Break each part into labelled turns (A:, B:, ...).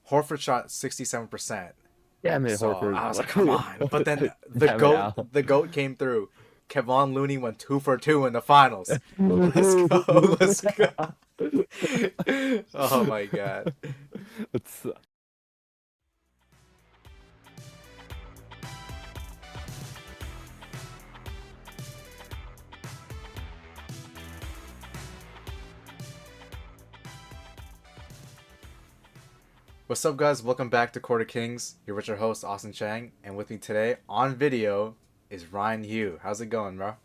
A: Horford shot 67%.
B: Damn it,
A: So
B: Horford.
A: I was like, come on. But then the
B: Damn it,
A: goat,
B: Al.
A: the goat came through. Kevon Looney went 2 for 2 in the finals. Let's go. Let's go. Oh my god.
B: It's
A: What's up, guys? Welcome back to Quarter Kings. You're with your host, Austin Chang. And with me today on video is Ryan Hugh. How's it going, bro?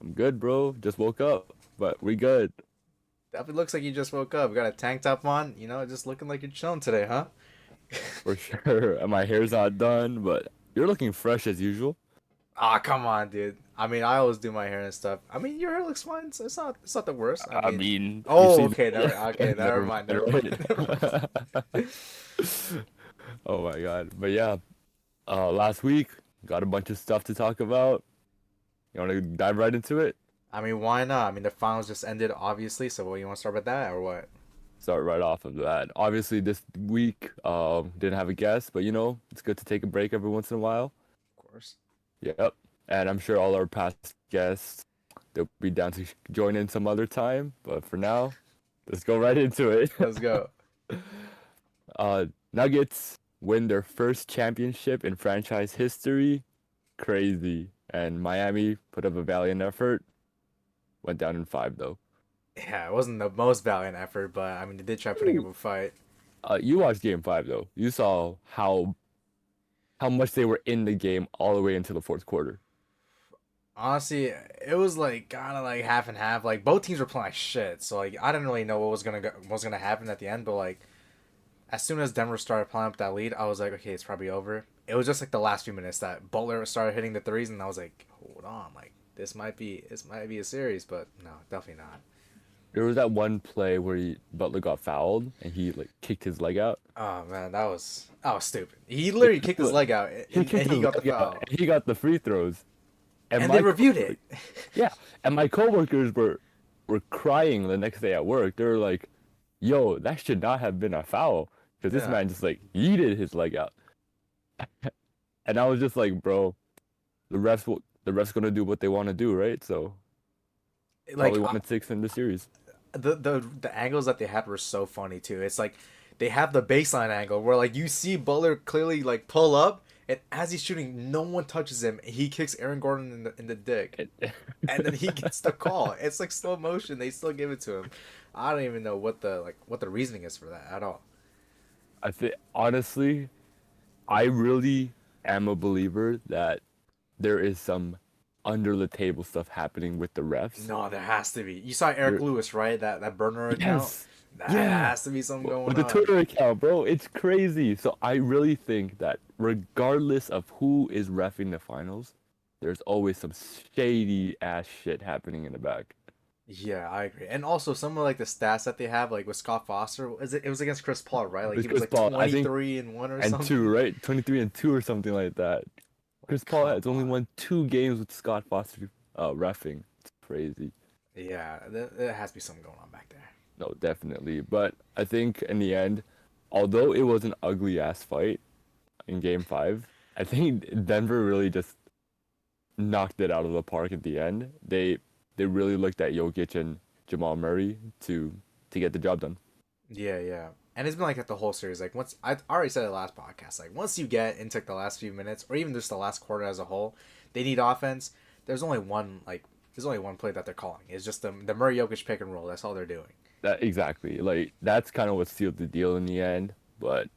B: I'm good, bro. Just woke up, but we good
A: Definitely looks like you just woke up. Got a tank top on. Just looking like you're chilling today, huh?
B: for sure. And my hair's not done, but you're looking fresh as usual.
A: Ah, come on, dude. I mean, I always do my hair and stuff. I mean, your hair looks fine. So it's not the worst. I
B: I
A: mean,
B: mean, you've
A: oh,
B: seen
A: okay, never
B: never
A: mind,
B: mind,
A: never mind, never
B: right?
A: mind.
B: Oh my God. But yeah, last week got a bunch of stuff to talk about. You want to dive right into it?
A: I mean, why not? I mean, the finals just ended, obviously. So, what you want to start with that or what?
B: Start right off of that. Obviously, this week didn't have a guest, but it's good to take a break every once in a while.
A: Of course.
B: Yep. And I'm sure all our past guests, they'll be down to join in some other time. But for now, let's go right into it.
A: Let's go.
B: uh, Nuggets win their first championship in franchise history. Crazy. And Miami put up a valiant effort. Went down in five, though.
A: Yeah, it wasn't the most valiant effort, but I mean, they did try putting up
B: Ooh.
A: a fight.
B: You watched game five, though. You saw how much they were in the game all the way into the fourth quarter.
A: Honestly, it was like kind of like half and half. Like both teams were playing like shit, so like I didn't really know what was gonna happen at the end. But like as soon as Denver started playing up that lead, I was like, okay, it's probably over. It was just like the last few minutes that Butler started hitting the threes, and I was like, hold on, like this might be a series, but no, definitely not.
B: There was that one play where Butler got fouled and he like kicked his leg out.
A: Oh man, that was stupid. He literally
B: Like,
A: kicked his leg out,
B: he
A: and
B: kicked
A: he
B: his
A: got the
B: leg out
A: foul,
B: and he got the free throws. And
A: and they
B: my
A: reviewed
B: coworker,
A: it.
B: yeah, and my coworkers were crying the next day at work. They were like, "Yo, that should not have been a foul because this
A: Yeah,
B: man just like yeeted his leg out." And I was just like, "Bro, the refs gonna do what they want to do, right?" So
A: like
B: probably wanted six in the series.
A: the angles that they had were so funny too. It's like they have the baseline angle where like you see Butler clearly like pull up, and as he's shooting, no one touches him. He kicks Aaron Gordon in the dick, and then he gets the call. It's like slow motion. They still give it to him. I don't even know what the reasoning is for that at all.
B: I think honestly, I really am a believer that there is some under the table stuff happening with the refs.
A: No, there has to be. You saw Eric
B: There,
A: Lewis, right? That burner account.
B: yes,
A: That
B: yeah,
A: has to be something
B: with
A: going
B: the
A: on.
B: Twitter account, bro, it's crazy. So I really think that regardless of who is refing the finals, there's always some shady ass shit happening in the back.
A: Yeah, I agree. And also some of like the stats that they have, like with Scott Foster, it was against Chris Paul, right? Like
B: With
A: he was
B: Chris
A: like
B: Paul, I think,
A: 23-1 or
B: and two,
A: something.
B: right? 23 and two or something like that.
A: Like,
B: Chris Paul
A: come
B: has only
A: on.
B: won two games with Scott Foster refing. It's crazy.
A: Yeah, there has to be something going on back there.
B: No, definitely. But I think in the end, although it was an ugly ass fight in game five, I think Denver really just knocked it out of the park at the end. They really looked at Jokic and Jamal Murray to get the job done.
A: Yeah, yeah. And it's been like that the whole series. Like once I already said it last podcast, like once you get into like, the last few minutes or even just the last quarter as a whole, they need offense. There's only one play that they're calling. It's just the Murray Jokic pick and roll. That's all they're doing.
B: That exactly. Like that's kind of what sealed the deal in the end. But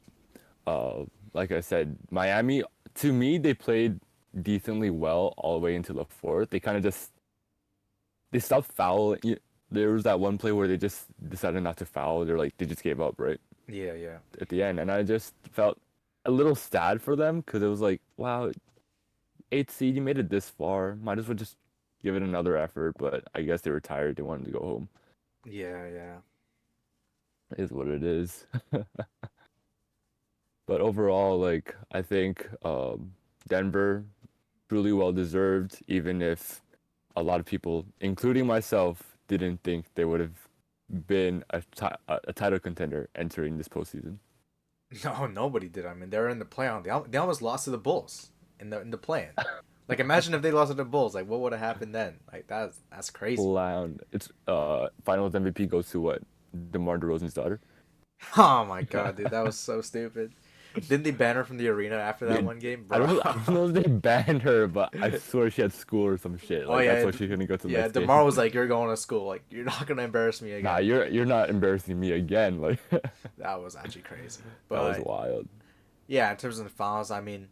B: like I said, Miami to me they played decently well all the way into the fourth. They kind of just they stopped fouling. There was that one play where they just decided not to foul. They're like they just gave up right
A: Yeah, yeah.
B: at the end, and I just felt a little sad for them because it was like, wow, eighth seed, you made it this far. Might as well just give it another effort. But I guess they were tired. They wanted to go home.
A: Yeah, yeah.
B: It is what it is. But overall, like I think Denver truly well deserved, even if a lot of people, including myself, didn't think they would have been a title contender entering this postseason.
A: No, nobody did. I mean, they were in the playoff. They almost lost to the Bulls in the play-in. Like, imagine if they lost to the Bulls. Like, what would have happened then? Like, that's crazy.
B: Clown. It's Finals MVP goes to what? DeMar DeRozan's daughter.
A: Oh my god, dude, that was so stupid. Didn't they ban her from the arena after that
B: They,
A: one game,
B: I
A: bro?
B: don't I don't know if they banned her, but I swear she had school or some shit.
A: Oh
B: Like that's
A: yeah,
B: why she couldn't go to the
A: yeah.
B: next
A: Demar
B: game.
A: was like, "You're going to school. Like, you're not gonna embarrass me
B: Nah,
A: again."
B: you're not embarrassing me again. Like
A: That was actually crazy.
B: that was
A: But
B: wild.
A: yeah, in terms of the finals, I mean,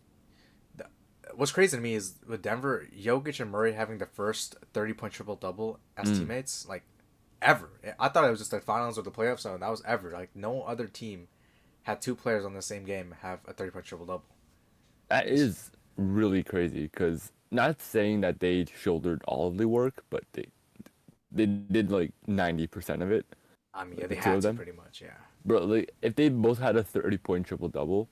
A: th- what's crazy to me is with Denver, Jokic and Murray having the first 30-point triple double as
B: Mm,
A: teammates, like ever. I thought it was just the finals or the playoffs, so that was ever. Like, no other team had two players on the same game have a 30-point triple double.
B: that is really crazy because not saying that they shouldered all of the work, but they did like 90% of it,
A: I mean, yeah,
B: like
A: they
B: the two
A: had
B: of
A: to
B: them.
A: pretty much, yeah.
B: Bro, like if they both had a 30-point triple double,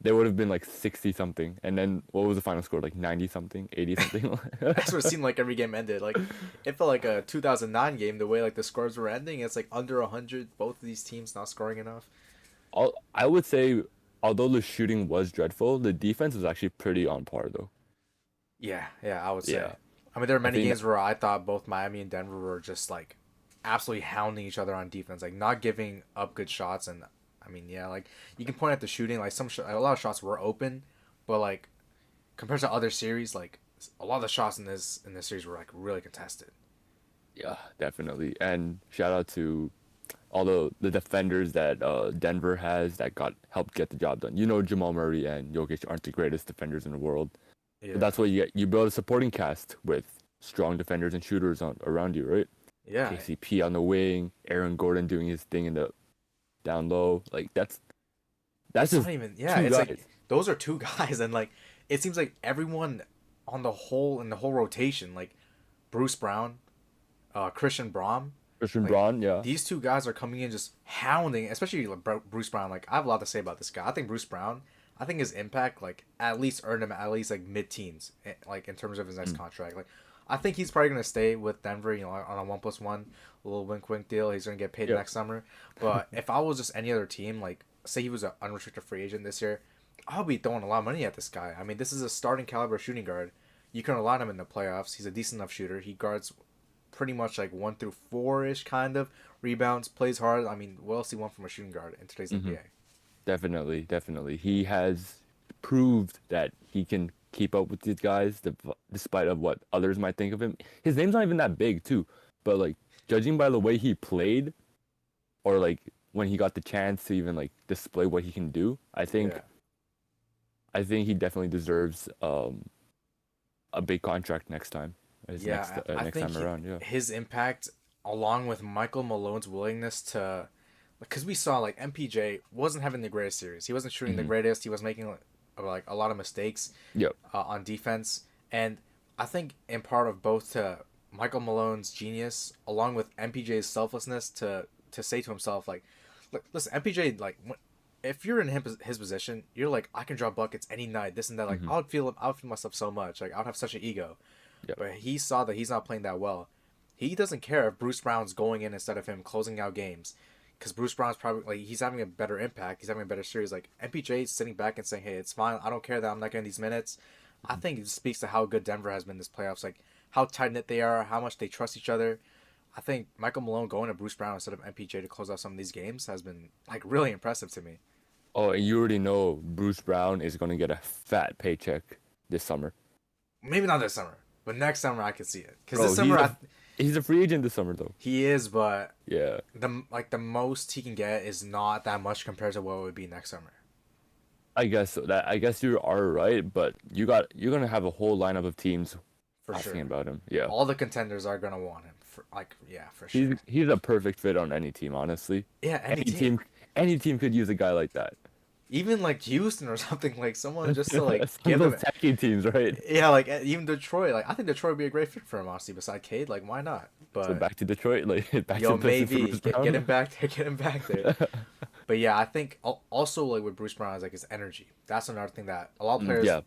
B: they would have been like 60 something. And then what was the final score? Like 90 something, 80 something?
A: That's what it seemed like every game ended. Like, it felt like a 2009 game the way like the scores were ending. It's like under 100. Both of these teams not scoring enough.
B: I would say, although the shooting was dreadful, the defense was actually pretty on par though.
A: Yeah, yeah, I would say.
B: Yeah,
A: I mean, there were
B: I
A: many
B: think that,
A: games where I thought both Miami and Denver were just like absolutely hounding each other on defense, like not giving up good shots. And I mean, yeah, like you can point at the shooting, like a lot of shots were open, but like compared to other series, like a lot of the shots in this series were like really contested.
B: yeah, definitely. And shout out to all the defenders that Denver has that got helped get the job done. You know, Jamal Murray and Jokic aren't the greatest defenders in the world, but
A: Yeah,
B: that's what you get. You build a supporting cast with strong defenders and shooters on around you, right?
A: yeah.
B: KCP on the wing, Aaron Gordon doing his thing in the down low. Like that's
A: It's not
B: just
A: even. Yeah,
B: two
A: it's like
B: guys.
A: those are two guys, and like it seems like everyone on the whole in the whole rotation, like Bruce Brown, Christian Braun.
B: Christian
A: Like
B: Braun, yeah.
A: these two guys are coming in just hounding, especially like Bruce Brown. Like I have a lot to say about this guy. I think Bruce Brown. I think his impact like at least earned him at least like mid-teens, like in terms of his next
B: Mm.
A: contract. Like I think he's probably gonna stay with Denver, you know, on a 1+1 little wink wink deal. He's gonna get paid
B: Yeah.
A: next summer. But if I was just any other team, like say he was an unrestricted free agent this year, I'll be throwing a lot of money at this guy. I mean, this is a starting caliber shooting guard. You can rely on him in the playoffs. He's a decent enough shooter. He guards pretty much like 1 through 4 ish kind of rebounds, plays hard. I mean, what else do you want from a shooting guard in today's
B: Hmm.
A: NBA?
B: Definitely, definitely. He has proved that he can keep up with these guys, despite of what others might think of him. His name's not even that big too, but like judging by the way he played, or like when he got the chance to even like display what he can do,
A: Yeah,
B: I think he definitely deserves a big contract next time, his
A: yeah. I
B: next
A: think
B: time around. Yeah.
A: his impact, along with Michael Malone's willingness to, because we saw like MPJ wasn't having the greatest series. He wasn't shooting the
B: Hmm.
A: greatest. He was making like a lot of mistakes
B: Yep.
A: on defense, and I think in part of both to Michael Malone's genius, along with MPJ's selflessness to say to himself like, look, listen, MPJ like if you're in his position, you're like I can draw buckets any night, this and that. Like
B: Hmm.
A: I would feel myself so much. Like I would have such an ego,
B: Yep.
A: but he saw that he's not playing that well. He doesn't care if Bruce Brown's going in instead of him closing out games, because Bruce Brown's probably like he's having a better impact. He's having a better series. Like MPJ sitting back and saying, "Hey, it's fine. I don't care that I'm not getting these minutes." I think it speaks to how good Denver has been this playoffs. Like how tight knit they are, how much they trust each other. I think Michael Malone going to Bruce Brown instead of MPJ to close out some of these games has been like really impressive to me.
B: Oh, and you already know Bruce Brown is gonna get a fat paycheck this summer.
A: Maybe not this summer, but next summer I could see it. Because
B: Bro,
A: this summer
B: he's a free agent this summer though.
A: he is, but
B: Yeah.
A: the most he can get is not that much compared to what it would be next summer.
B: I guess you are right, but you're gonna have a whole lineup of teams
A: For
B: asking
A: sure.
B: about him. Yeah.
A: All the contenders are gonna want him. For like yeah, for
B: He's
A: sure.
B: he's a perfect fit on any team, honestly.
A: Yeah, any
B: Any
A: team.
B: team any team could use a guy like that.
A: Even like Houston or something, like someone just to like
B: Some of
A: give
B: those
A: him.
B: techie teams, right?
A: Yeah, like even Detroit. Like I think Detroit would be a great fit for him, honestly. Beside Cade, like why not?
B: So
A: But
B: back to Detroit, like back to
A: yo,
B: the Pistons for
A: maybe
B: Bruce
A: get
B: Brown.
A: him back there, get him back there. But yeah, I think also like with Bruce Brown is like his energy. That's another thing that a lot of players
B: Yeah.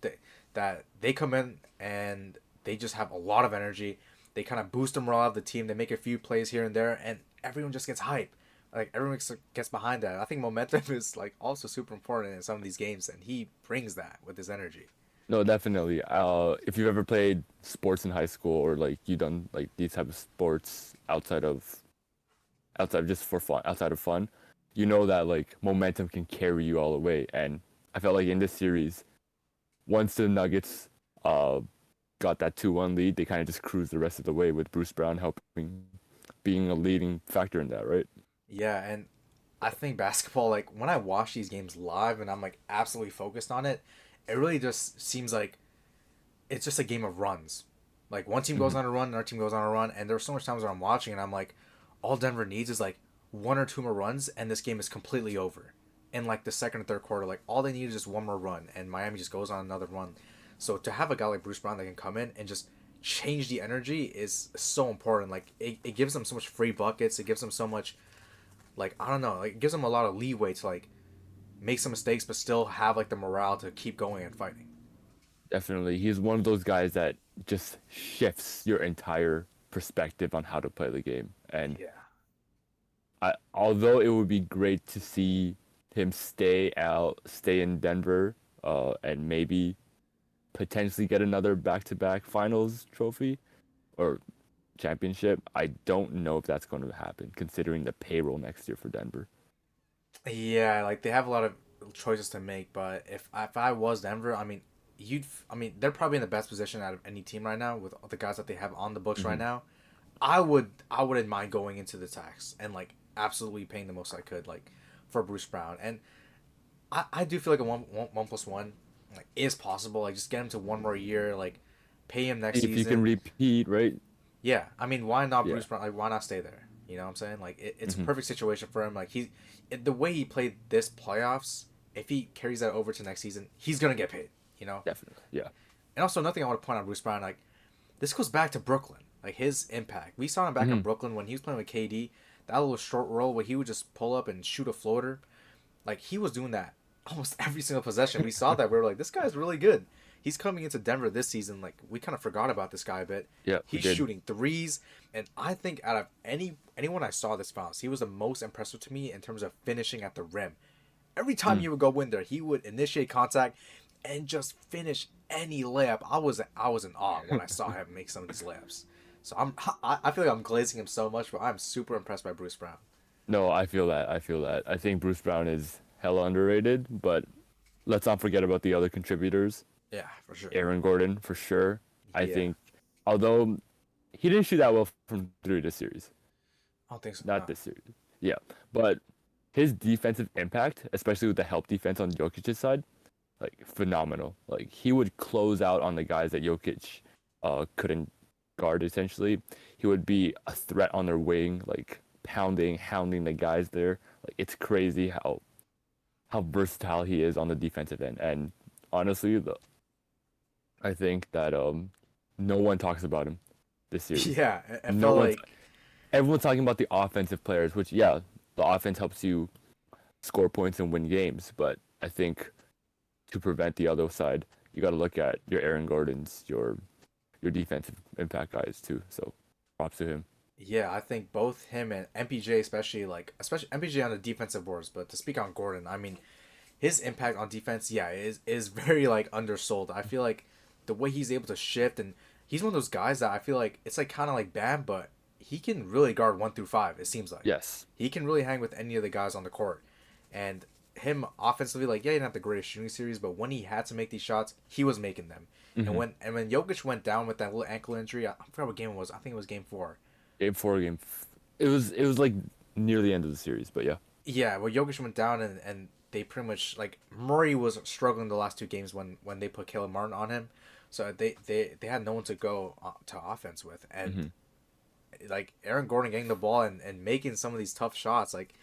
A: that they come in and they just have a lot of energy. They kind of boost the morale of the team. They make a few plays here and there, and everyone just gets hype. Like everyone gets behind that. I think momentum is like also super important in some of these games, and he brings that with his energy.
B: No, definitely. If you've ever played sports in high school or like you done like these type of sports outside of just for fun, outside of fun, you know that like momentum can carry you all the way. And I felt like in this series, once the Nuggets uh got that 2-1 lead, they kind of just cruised the rest of the way with Bruce Brown helping, being a leading factor in that, right?
A: Yeah, and I think basketball, like when I watch these games live and I'm like absolutely focused on it, it really just seems like it's just a game of runs. Like one team goes
B: Hmm.
A: on a run, another team goes on a run, and there's so much times where I'm watching and I'm like, all Denver needs is like one or two more runs, and this game is completely over. In like the second or third quarter, like all they need is just one more run, and Miami just goes on another run. So to have a guy like Bruce Brown that can come in and just change the energy is so important. Like it gives them so much free buckets. It gives them so much like I don't know. Like it gives them a lot of leeway to like make some mistakes, but still have like the morale to keep going and fighting.
B: Definitely. He's one of those guys that just shifts your entire perspective on how to play the game. And
A: Yeah.
B: although it would be great to see him stay in Denver, and maybe potentially get another back-to-back finals trophy or championship, I don't know if that's going to happen considering the payroll next year for Denver.
A: Yeah, like they have a lot of choices to make, but if I was Denver, I mean they're probably in the best position out of any team right now with all the guys that they have on the books right
B: Hmm.
A: now. I wouldn't mind going into the tax and like absolutely paying the most I could like for Bruce Brown. And I do feel like a one plus one like is possible. Like just get him to one more year, like pay him next
B: If you can
A: season.
B: repeat, right?
A: Yeah, I mean, why not
B: Yeah.
A: Bruce Brown? Like, why not stay there? You know what I'm saying? Like, it's a
B: Hmm.
A: perfect situation for him. Like, the way he played this playoffs, if he carries that over to next season, he's gonna get paid. You know.
B: Definitely. Yeah.
A: And also, another thing I want to point out, Bruce Brown, like, this goes back to Brooklyn. Like his impact, we saw him back in
B: Hmm.
A: Brooklyn when he was playing with KD. That little short roll where he would just pull up and shoot a floater. Like he was doing that almost every single possession. We saw that. We were like, this guy's really good. He's coming into Denver this season. Like we kind of forgot about this guy a bit.
B: Yeah, we
A: He's
B: did.
A: shooting threes, and I think out of anyone I saw this finals, he was the most impressive to me in terms of finishing at the rim. Every time
B: Mm.
A: he would go in there, he would initiate contact and just finish any layup. I was in awe when I saw him make some of these layups. So I feel like I'm glazing him so much, but I'm super impressed by Bruce Brown.
B: No, I feel that. I feel that. I think Bruce Brown is hella underrated, but let's not forget about the other contributors.
A: Yeah, for sure.
B: Aaron Gordon, for sure. I
A: Yeah,
B: think, although he didn't shoot that well from three this series,
A: I don't think so.
B: not this series. Yeah, but his defensive impact, especially with the help defense on Jokic's side, like phenomenal. Like he would close out on the guys that Jokic couldn't guard essentially. He would be a threat on their wing, like pounding, hounding the guys there. Like it's crazy how versatile he is on the defensive end. And honestly, I think that no one talks about him this series.
A: Yeah, I
B: No
A: felt
B: one's
A: like
B: Everyone's talking about the offensive players, which yeah, the offense helps you score points and win games, but I think to prevent the other side, you got to look at your Aaron Gordons, your defensive impact guys too. So props to him.
A: yeah, I think both him and MPJ especially MPJ on the defensive boards, but to speak on Gordon, I mean his impact on defense, yeah, is very like undersold. I feel like the way he's able to shift and he's one of those guys that I feel like it's like kind of like Bam, but he can really guard 1 through 5. It seems like
B: Yes.
A: he can really hang with any of the guys on the court, and him offensively, like yeah, he didn't have the greatest shooting series, but when he had to make these shots, he was making them.
B: Hmm.
A: And when Jokic went down with that little ankle injury, I forgot what game it was. I think it was game 4.
B: Game four, it was like near the end of the series, but yeah.
A: Yeah, well, Jokic went down, and they pretty much like Murray was struggling the last 2 games when they put Caleb Martin on him, so they had no one to go to offense with, and
B: Hmm.
A: like Aaron Gordon getting the ball and making some of these tough shots, like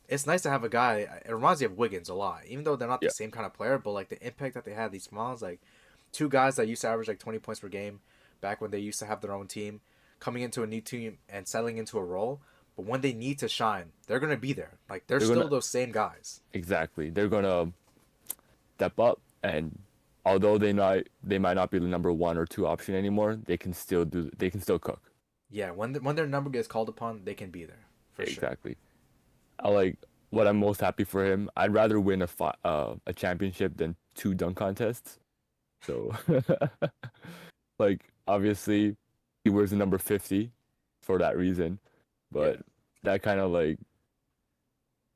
A: it's nice to have a guy. It reminds me of Wiggins a lot, even though they're not the
B: Yeah.
A: same kind of player, but like the impact that they had, these smiles, like 2 guys that used to average like 20 points per game back when they used to have their own team, coming into a new team and settling into a role. But when they need to shine, they're gonna be there. Like they're
B: They're
A: still
B: gonna
A: those same guys.
B: exactly. They're gonna step up, and although they might not be the number one or two option anymore, they can still cook.
A: Yeah, when their number gets called upon, they can be there for sure.
B: Exactly. I like what I'm most happy for him. I'd rather win a championship than two dunk contests. So, like obviously, he wears the number 50 for that reason,
A: Yeah.
B: but that kind of like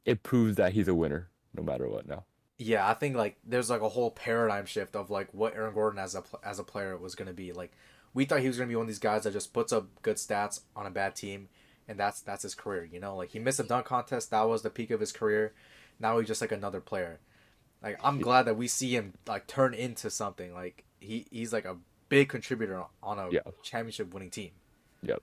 B: it proves that he's a winner no matter what now.
A: Yeah, I think like there's like a whole paradigm shift of like what Aaron Gordon as a player was gonna be. Like we thought he was gonna be one of these guys that just puts up good stats on a bad team, and that's his career. You know, like he missed a dunk contest. That was the peak of his career. Now he's just like another player. Like I'm glad that we see him like turn into something. Like he's like a big contributor on a
B: Yeah,
A: championship winning team.
B: yep.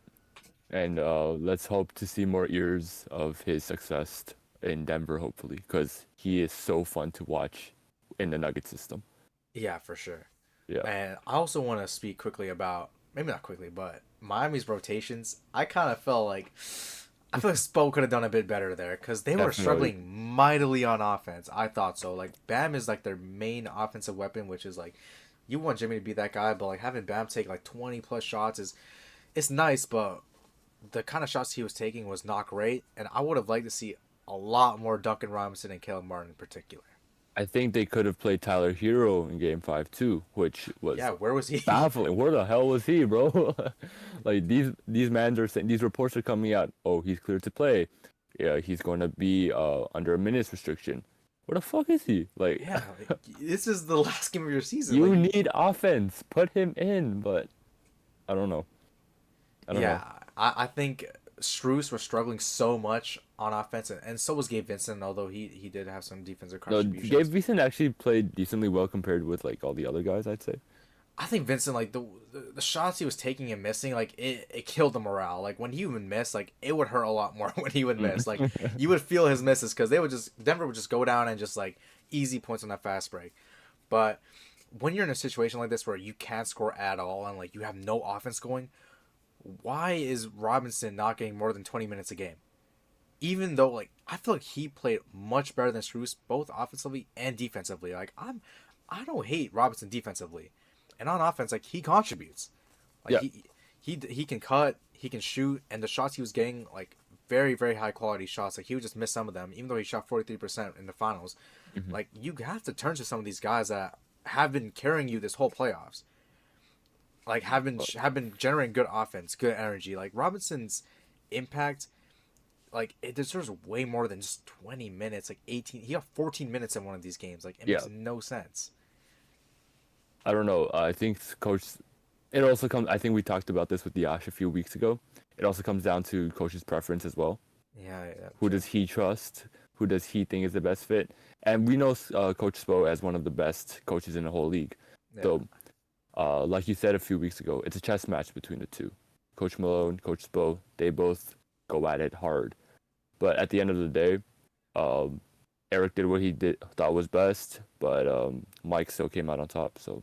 B: And let's hope to see more years of his success in Denver, hopefully, because he is so fun to watch in the Nugget system.
A: Yeah, for sure.
B: Yeah,
A: And I also want to speak quickly about maybe not quickly, but Miami's rotations. I kind of felt like I feel like Spo could have done a bit better there because they were
B: definitely.
A: struggling mightily on offense. I thought so. Like Bam is like their main offensive weapon, which is like you want Jimmy to be that guy, but like having Bam take like 20 plus shots is it's nice, but the kind of shots he was taking was not great, and I would have liked to see a lot more Duncan Robinson and Caleb Martin in particular.
B: I think they could have played Tyler Hero in Game 5 too, which
A: Yeah,
B: was
A: where was he?
B: baffling. Where the hell was he, bro? Like these mans are saying these reports are coming out. Oh, he's cleared to play. Yeah, he's going to be under a minutes restriction. Where the fuck is he? Like,
A: Yeah, like, this is the last game of your season.
B: you
A: Like,
B: need offense. Put him in, but I don't know. I don't know.
A: yeah, I think Strus was struggling so much on offense, and so was Gabe Vincent, although he did have some defensive
B: No, Gabe
A: contributions.
B: Beeson actually played decently well compared with like all the other guys, I'd say.
A: I think Vincent, like the shots he was taking and missing, like it killed the morale. Like when he would miss, like it would hurt a lot more when he would miss. Like you would feel his misses because they would just Denver would just go down and just like easy points on that fast break. But when you're in a situation like this where you can't score at all and like you have no offense going, why is Robinson not getting more than 20 minutes a game? Even though like I feel like he played much better than Strus both offensively and defensively. Like I don't hate Robinson defensively, and on offense like he contributes. Like
B: Yeah.
A: he can cut, he can shoot, and the shots he was getting like very high quality shots. Like he would just miss some of them, even though he shot 43% in the finals.
B: Mhm.
A: Like you have to turn to some of these guys that have been carrying you this whole playoffs. Like have been generating good offense, good energy. Like Robinson's impact like it deserves way more than just 20 minutes, like 18. He got 14 minutes in one of these games. Like it
B: Yeah.
A: makes no sense.
B: I don't know. I think coach. It also comes. I think we talked about this with Yash a few weeks ago. It also comes down to coach's preference as well.
A: Yeah, yeah,
B: Who
A: true.
B: does he trust? Who does he think is the best fit? And we know Coach Spo as one of the best coaches in the whole league.
A: Yeah.
B: So, like you said a few weeks ago, it's a chess match between the two. Coach Malone, Coach Spo, they both go at it hard. But at the end of the day, um, Eric did what he did thought was best, but Mike still came out on top. So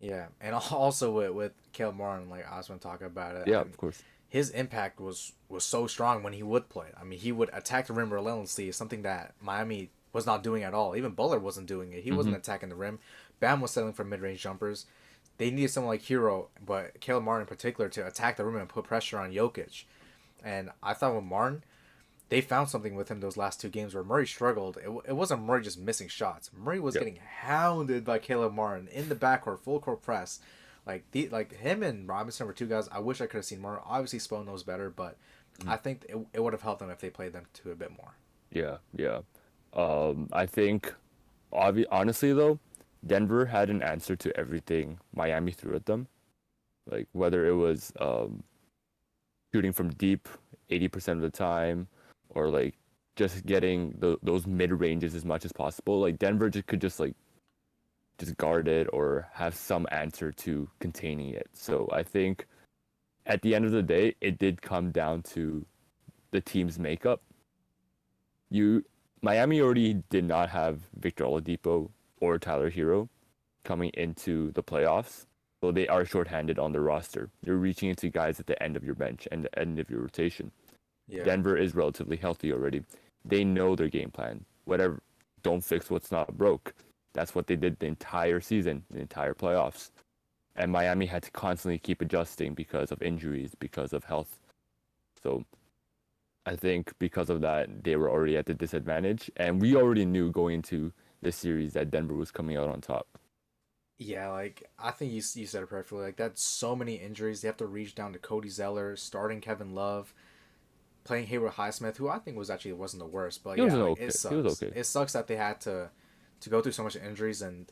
A: Yeah, and also with Caleb Martin, like I was going to talk about it.
B: yeah, of course.
A: His impact was so strong when he would play. I mean, he would attack the rim relentlessly, something that Miami was not doing at all. Even Butler wasn't doing it. He
B: Hmm.
A: wasn't attacking the rim. Bam was settling for mid range jumpers. They needed someone like Hero, but Caleb Martin in particular, to attack the rim and put pressure on Jokic. And I thought with Martin, they found something with him those last two games where Murray struggled. It wasn't Murray just missing shots. Murray was
B: Yep.
A: getting hounded by Caleb Martin in the backcourt, full court press. Like him and Robinson were two guys I wish I could have seen more. Obviously, Spo knows better, but
B: Mhm.
A: I think it would have helped them if they played them to a bit more.
B: Yeah, yeah. I think, honestly though, Denver had an answer to everything Miami threw at them. Like whether it was shooting from deep 80% of the time, or like just getting those mid ranges as much as possible. Like Denver just could just guard it or have some answer to containing it. So I think at the end of the day, it did come down to the team's makeup. You Miami already did not have Victor Oladipo or Tyler Hero coming into the playoffs. So they are shorthanded on the roster. You're reaching into guys at the end of your bench and the end of your rotation.
A: Yeah,
B: Denver is relatively healthy already. They know their game plan. Whatever, don't fix what's not broke. That's what they did the entire season, the entire playoffs. And Miami had to constantly keep adjusting because of injuries, because of health. So I think because of that, they were already at the disadvantage, and we already knew going into this series that Denver was coming out on top.
A: Yeah, like I think you said it perfectly. Like that's so many injuries. They have to reach down to Cody Zeller, starting Kevin Love, playing Hayward Highsmith, who I think was actually wasn't the worst. But
B: He was
A: yeah,
B: an
A: like it
B: okay. He was
A: sucks.
B: okay.
A: It sucks that they had to go through so much injuries, and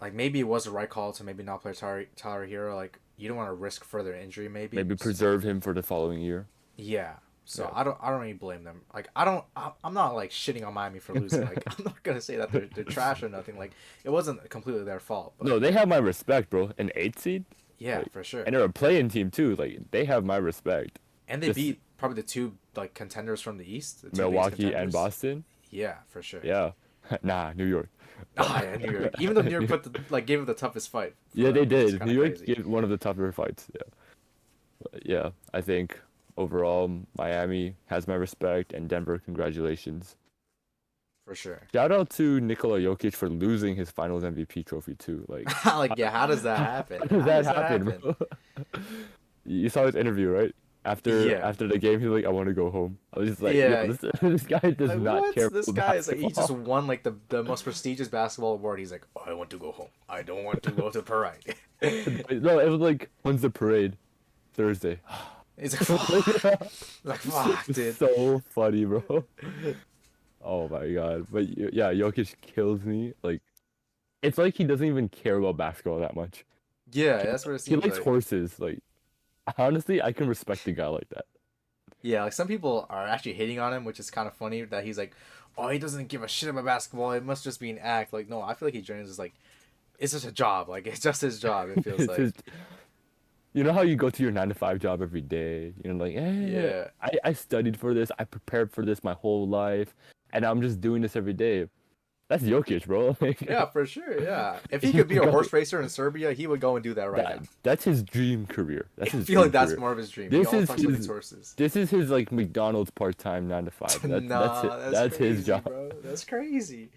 A: like maybe it was the right call to maybe not play Tyler Hero. Like you don't want to risk further injury, maybe.
B: Maybe preserve him for the following year.
A: Yeah. So
B: Yeah.
A: I don't really blame them. Like I'm not like shitting on Miami for losing. Like I'm not gonna say that they're trash or nothing. Like it wasn't completely their fault. But
B: No, they have my respect, bro. An eight seed,
A: yeah,
B: like,
A: for sure.
B: and they're a playing team too. Like they have my respect.
A: And they
B: Just
A: beat probably the two like contenders from the East, the two biggest
B: Milwaukee and
A: contenders.
B: Boston.
A: Yeah, for sure.
B: Yeah. Nah, New York.
A: Ah, yeah, New York. Even though New York
B: New-
A: put gave it the toughest fight for
B: Yeah,
A: them,
B: they
A: which is
B: did.
A: kind
B: New
A: of
B: York
A: crazy.
B: gave one of the tougher fights. Yeah. But yeah, I think overall Miami has my respect, and Denver, congratulations.
A: For sure.
B: Shout out to Nikola Jokic for losing his Finals MVP trophy too. Like,
A: Like, yeah, how does that
B: how
A: happen?
B: does
A: How
B: that
A: does that
B: happen,
A: happen?
B: bro? You saw his interview, right?
A: Yeah.
B: After the game, he's like, "I want to go home." I was just like, "Yo,
A: Yeah.
B: this guy does
A: Like
B: not
A: what?
B: care
A: This
B: about
A: guy is like he just
B: basketball."
A: won like the most prestigious basketball award. He's like, oh, I want to go home. I don't want to go to parade.
B: No, it was like, when's the parade? Thursday.
A: He's like, fuck. Like fuck, dude.
B: So funny, bro. Oh my God. But yeah, Jokic kills me. Like, it's like he doesn't even care about basketball that much.
A: Yeah, that's what it
B: He
A: seems
B: likes
A: like.
B: horses. Like, honestly, I can respect a guy like that.
A: Yeah, like some people are actually hating on him, which is kind of funny that he's like, oh, he doesn't give a shit about basketball. It must just be an act. Like, no, I feel like he joins is like, it's just a job. Like, it's just his job. It feels
B: It's
A: like.
B: just, you know how you go to your 9 to 5 job every day? You're like, eh,
A: Yeah.
B: I studied for this. I prepared for this my whole life, and I'm just doing this every day. That's Jokic, bro.
A: Yeah, for sure. Yeah. If he
B: You
A: could be a
B: go-
A: horse racer in Serbia, he would go and do that right now.
B: that's his dream career. That's
A: I
B: his
A: feel
B: dream
A: like that's
B: career.
A: more of his dream. He
B: This
A: all
B: is
A: talks about these
B: his
A: horses.
B: this is his like McDonald's part-time 9 to 5. That's it.
A: Nah, that's
B: That's his
A: crazy,
B: job.
A: bro. That's crazy.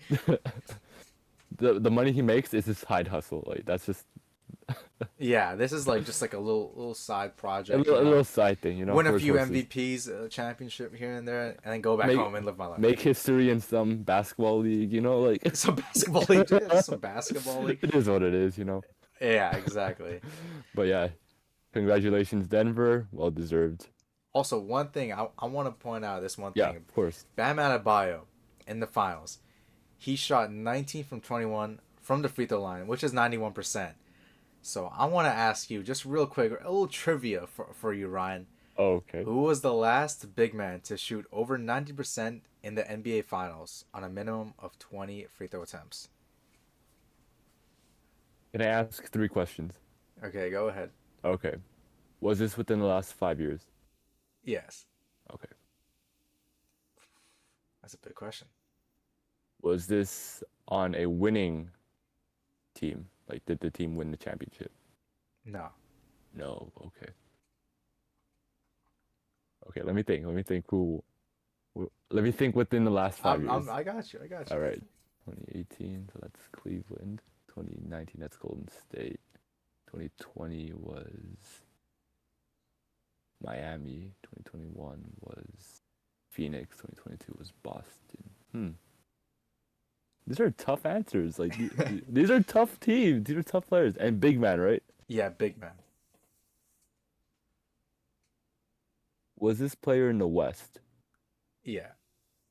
B: The money he makes is his side hustle. Like that's just
A: Yeah, this is like just like a little side
B: a
A: project,
B: little, a little side thing, you know,
A: Win a
B: for his
A: few
B: horses.
A: MVPs, a championship here and there, and then go back
B: Make
A: home and live my life.
B: make history in some basketball league, you know, like
A: Some basketball league, yeah, some basketball league.
B: it is what it is, you know.
A: Yeah, exactly.
B: But yeah, congratulations, Denver. Well deserved.
A: Also, one thing I want to point out this one
B: Yeah,
A: thing.
B: of course.
A: Bam Adebayo in the finals, he shot 19 from 21 from the free throw line, which is 91%. So I want to ask you just real quick, a little trivia for you, Ryan.
B: Oh, okay.
A: Who was the last big man to shoot over 90% in the NBA Finals on a minimum of 20 free throw attempts?
B: Can I ask 3 questions?
A: Okay, go ahead.
B: Okay. Was this within the last 5 years?
A: Yes,
B: Okay.
A: that's a big question.
B: Was this on a winning team? Like, did the team win the championship?
A: No.
B: No. Okay. Okay. Let me think. Let me think. Who? Let me think within the last 5 years.
A: I got you. I got you.
B: All right. 2018. So that's Cleveland. 2019. That's Golden State. 2020 was Miami. 2021 was Phoenix. 2022 was Boston. These are tough answers. Like these are tough teams. These are tough players and big man, right?
A: Yeah, big man.
B: Was this player in the West?
A: Yeah,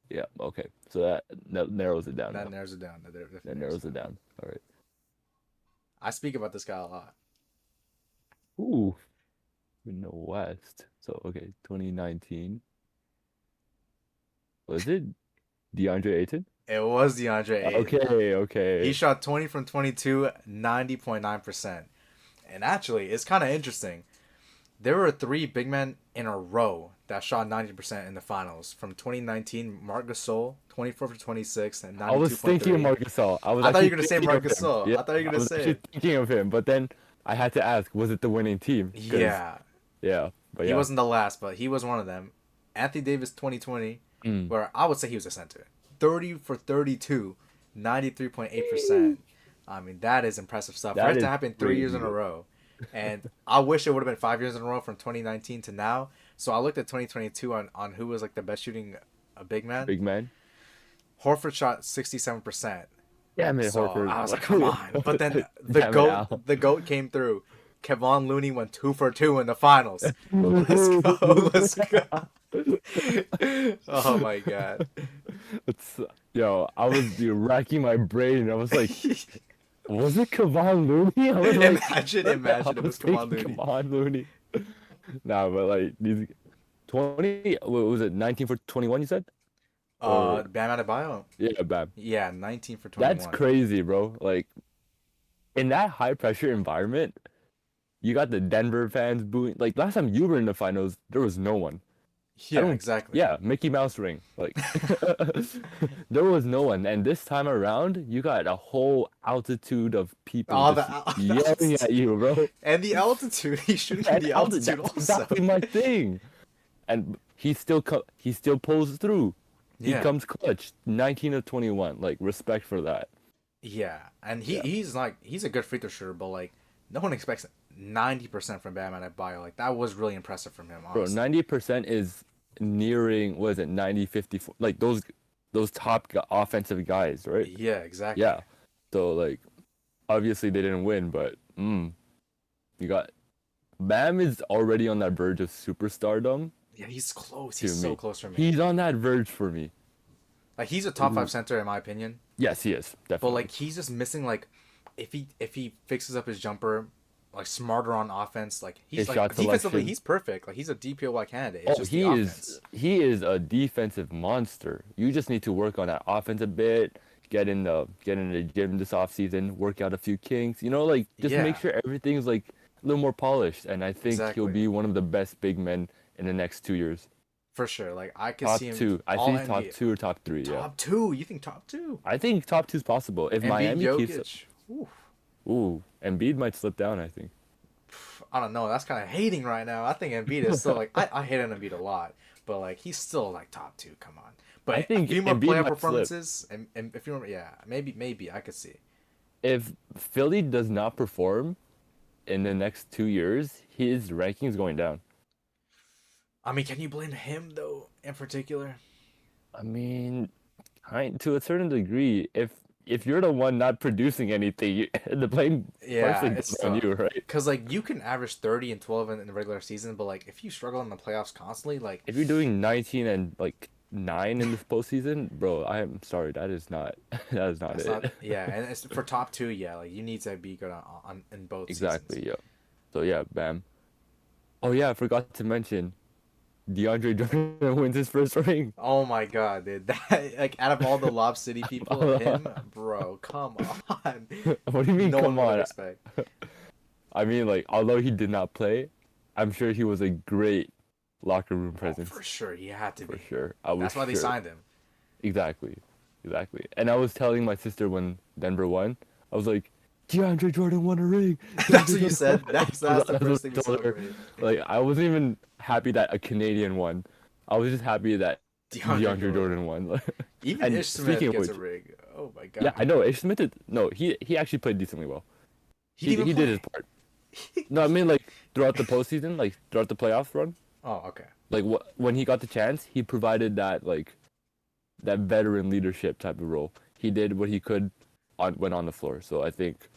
B: Yeah. Okay. So that narrows it down
A: that
B: now.
A: narrows it down. That definitely
B: That narrows it down. All right.
A: I speak about this guy a lot.
B: Ooh, in the West. So okay, 2019. Was it DeAndre Ayton?
A: It was DeAndre Ayton.
B: Okay,
A: He
B: okay.
A: shot 20 from 22, 90.9%. And actually, it's kind of interesting. There were three big men in a row that shot 90% in the finals. From 2019, Marc Gasol, 24 for 26, and
B: I was thinking of
A: 92.3.
B: Marc Gasol. I was
A: I thought you
B: actually
A: were going to say
B: thinking
A: Marc
B: of him.
A: Gasol.
B: Yeah,
A: I thought you were
B: I
A: going to
B: was
A: say
B: actually
A: it.
B: thinking of him, but then I had to ask, was it the winning team? 'Cause,
A: Yeah.
B: yeah, but
A: He
B: yeah.
A: wasn't the last, but he was one of them. Anthony Davis, 2020,
B: Mm.
A: where I would say he was a center. 30 for 32, 93.8%. I mean, that is impressive stuff. For
B: That
A: it to
B: is
A: happen 3 years in
B: crazy.
A: a row. And I wish it would have been 5 years in a row from 2019 to now, So I looked at 2022 on who was like the best shooting a big man.
B: Big man.
A: Horford shot 67%.
B: Damn it,
A: So
B: Horford.
A: I was like, come on. But then
B: Damn it, Al.
A: the goat came through. Kevon Looney went 2 for 2 in the finals. Let's go, let's go. Oh my god.
B: It's, yo, I was racking my brain. I was like, was it Kevon Looney? I was like,
A: Imagine
B: I
A: it
B: was
A: was Kevon
B: thinking
A: Looney.
B: Kevon Looney. Nah, but like these 20, what was it, 19 for 21, you said? Or
A: Bam Adebayo.
B: yeah, bad.
A: Yeah, 19 for
B: That's
A: 21.
B: crazy, bro. Like in that high pressure environment, you got the Denver fans booing. Like last time you were in the finals, there was no one. I
A: Yeah,
B: don't.
A: exactly.
B: Yeah, Mickey Mouse ring. Like there was no one, and this time around, you got a whole altitude of people
A: All
B: just
A: the
B: yelling at
A: altitude.
B: you, bro.
A: And the altitude. He's shooting from
B: And
A: the altitude
B: that's
A: also.
B: exactly my thing. And he still pulls through. He
A: Yeah.
B: comes clutch, 19 of 21. Like respect for that.
A: Yeah. And
B: Yeah,
A: he's a good free throw shooter, but like no one expects 90% from Bam Adebayo. Like that was really impressive from him,
B: bro.
A: honestly.
B: 90% is nearing. What is it? 90, 54. Like those offensive guys, right?
A: Yeah, exactly.
B: Yeah. So like obviously they didn't win, but you got Bam is already on that verge of superstardom
A: Yeah, he's close.
B: to
A: He's so
B: me.
A: close for me.
B: He's on that verge for me.
A: Like he's a top 5 center in my opinion.
B: Yes, he is
A: But
B: definitely.
A: like he's just missing like if he fixes up his jumper, like smarter on offense, like he's
B: His
A: like
B: shot
A: defensively
B: selection.
A: he's perfect. Like he's a DPOY candidate. It's
B: Oh,
A: just the offense.
B: he is a defensive monster. You just need to work on that offense a bit. Get in the gym this off season. Work out a few kinks. You know, like just make
A: Yeah,
B: sure everything's like a little more polished. And I think he'll
A: exactly.
B: be one of the best big men in the next 2 years.
A: For sure. Like I could see
B: Top
A: him
B: two. I
A: all
B: think top
A: NBA.
B: two or top three. Yeah.
A: Top two. You think top two?
B: I think top two is possible if
A: Embiid,
B: Miami keeps.
A: Jokic. Ooh,
B: Ooh, Embiid might slip down. I think.
A: I don't know. That's kind of hating right now. I think Embiid is still like I hate on Embiid a lot, but like he's still like top two. Come on.
B: I
A: But a
B: think
A: few more
B: Embiid
A: playoff
B: might slip.
A: performances, and if you remember, yeah, maybe I could see.
B: If Philly does not perform in the next 2 years, his ranking's going down.
A: I mean, can you blame him though in particular?
B: I mean, to a certain degree, if you're the one not producing anything, the blame
A: Yeah,
B: partially
A: it's
B: goes on
A: tough.
B: you, right?
A: Cause like you can average 30 and 12 in the regular season, but like if you struggle in the playoffs constantly, like
B: If you're doing 19 and like 9 in this postseason, bro, I am sorry, that is not that is not
A: that's not
B: it.
A: yeah, and it's for top two, yeah, like you need to be good on in both seasons.
B: Exactly, yeah. So yeah, bam. Oh yeah, I forgot to mention DeAndre Jordan wins his first ring.
A: Oh my god, dude. That like out of all the Lob City people, him, bro, come on.
B: What do you mean,
A: No one
B: come
A: would have
B: on?
A: expected.
B: I mean, like, although he did not play, I'm sure he was a great locker room
A: Oh, for
B: presence
A: sure, he had to
B: for
A: be.
B: sure. I was
A: That's why they
B: sure.
A: signed him.
B: Exactly. Exactly. And I was telling my sister when Denver won, I was like, DeAndre Jordan won a ring.
A: That's
B: DeAndre
A: what you
B: Jordan won
A: said.
B: a ring.
A: That's the
B: I was
A: first thing we
B: told her,
A: celebrated.
B: like, I wasn't even happy that a Canadian won. I was just happy that
A: DeAndre
B: DeAndre
A: Jordan.
B: Jordan won.
A: Even
B: And
A: Ish Smith
B: speaking of
A: gets a
B: which,
A: rig. Oh my
B: yeah, I
A: god.
B: know Ish Smith did. No, he actually played decently well.
A: He didn't
B: He
A: even
B: did his
A: play.
B: part. No, I mean like throughout the postseason, like throughout the playoff run,
A: Oh, okay.
B: like when he got the chance, he provided that like that veteran leadership type of role. He did what he could when on the floor. So I think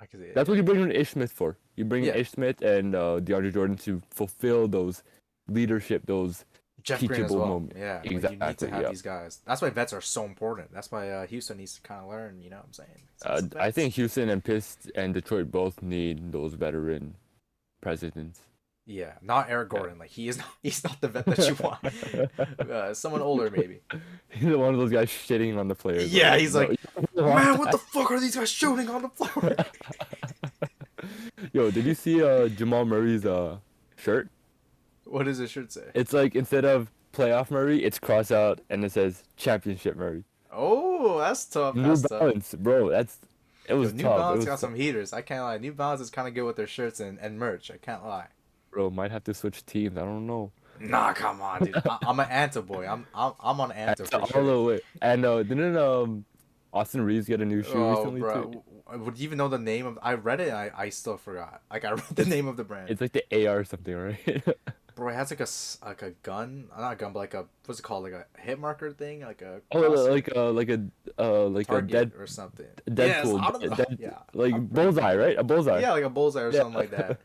A: I could see it.
B: that's what you bring in Ish Smith for. You bring in
A: Yeah,
B: Ish Smith and DeAndre Jordan to fulfill those leadership, those
A: Jeff Green as
B: teachable
A: well.
B: moments.
A: Yeah, like you need to
B: Exactly.
A: have
B: Yeah.
A: these guys. That's why vets are so important. That's why Houston needs to kind of learn. You know what I'm saying? Some
B: I
A: vets.
B: think Houston and Pist and Detroit both need those veteran presidents.
A: Yeah, not Eric
B: Yeah.
A: Gordon. Like he is not. He's not the vet that you want. Someone older maybe.
B: He's one of those guys shitting on the players.
A: Yeah, he's
B: No,
A: like,
B: you don't want
A: man, what
B: that."
A: the fuck are these guys shooting on the floor?
B: Yo, did you see Jamal Murray's shirt?
A: What does his shirt say?
B: It's like instead of playoff Murray, it's cross out and it says championship Murray.
A: Oh, that's tough.
B: New
A: That's tough.
B: Balance, bro. It
A: Yo,
B: was
A: New
B: tough. It
A: Balance
B: was
A: got
B: tough.
A: some heaters. I can't lie. New Balance is kind of good with their shirts and merch. I can't lie.
B: Bro, might have to switch teams. I don't know.
A: Nah, come on, dude. I'm an Anta boy. I'm on Anta
B: That's
A: for
B: all
A: sure.
B: the way. And didn't Austin Reeves get a new shoe
A: Oh,
B: recently too?
A: bro. Would you even know the name of? I read it. I still forgot. Like I read the name of the brand.
B: It's like the AR or something, right?
A: Bro, it has like like a gun, not a gun, but like a what's it called, like a hit marker thing, like a
B: Oh,
A: cross
B: like a
A: target or something. Yes,
B: Deadpool,
A: I don't know.
B: dead
A: Yeah,
B: like
A: I'm pretty
B: bullseye, right? A bullseye.
A: yeah, like a bullseye or
B: Yeah.
A: something like that.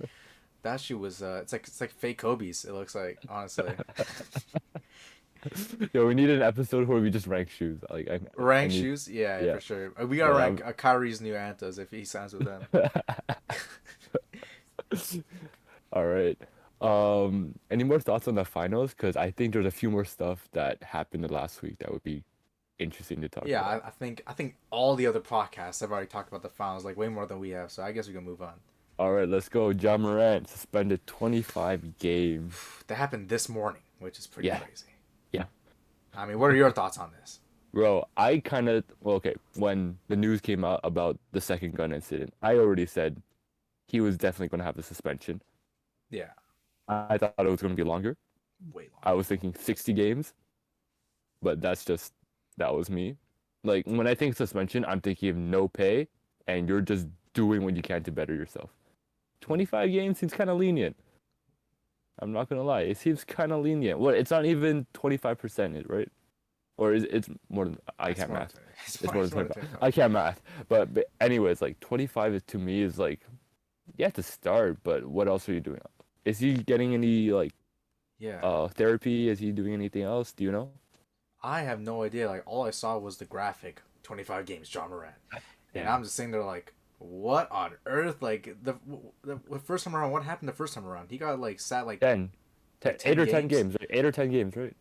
A: That shit was it's like fake Kobe's. It looks like honestly.
B: Yo, we need an episode where we just rank shoes. Like I
A: Rank
B: need,
A: shoes, yeah,
B: yeah,
A: for sure. We gotta
B: yeah.
A: rank Kyrie's new Antas if he signs with them.
B: All right. Any more thoughts on the finals? Because I think there's a few more stuff that happened the last week that would be interesting to talk
A: Yeah,
B: about.
A: I think all the other podcasts have already talked about the finals like way more than we have, so I guess we can move on.
B: All right, let's go. Ja Morant suspended 25 games.
A: That happened this morning, which is pretty
B: Yeah,
A: crazy.
B: yeah.
A: I mean, what are your thoughts on this?
B: Bro, I kind of, well, okay, when the news came out about the second gun incident, I already said he was definitely going to have the suspension.
A: Yeah,
B: I thought it was going to be longer.
A: way
B: I
A: longer.
B: was thinking 60 games, but that was me. Like, when I think suspension, I'm thinking of no pay, and you're just doing what you can to better yourself. 25 games seems kind of lenient. I'm not going to lie. It seems kind of lenient. What? It's not even 25%, right? Or is it's more than I
A: It's
B: can't
A: more than
B: math.
A: 20.
B: It's more than
A: It's more than
B: 25.
A: 25.
B: I can't math. But anyways, like 25 is to me is like you have to start, but what else are you doing? Is he getting any like
A: Yeah,
B: therapy? Is he doing anything else? Do you know?
A: I have no idea. Like all I saw was the graphic, 25 games, John Moran, and
B: Yeah.
A: I'm just sitting there like, what on earth? Like the first time around, what happened the first time around? He got like sat
B: 10,
A: like
B: 8
A: 10
B: or 10
A: games.
B: games, right? 8 or 10 games, right?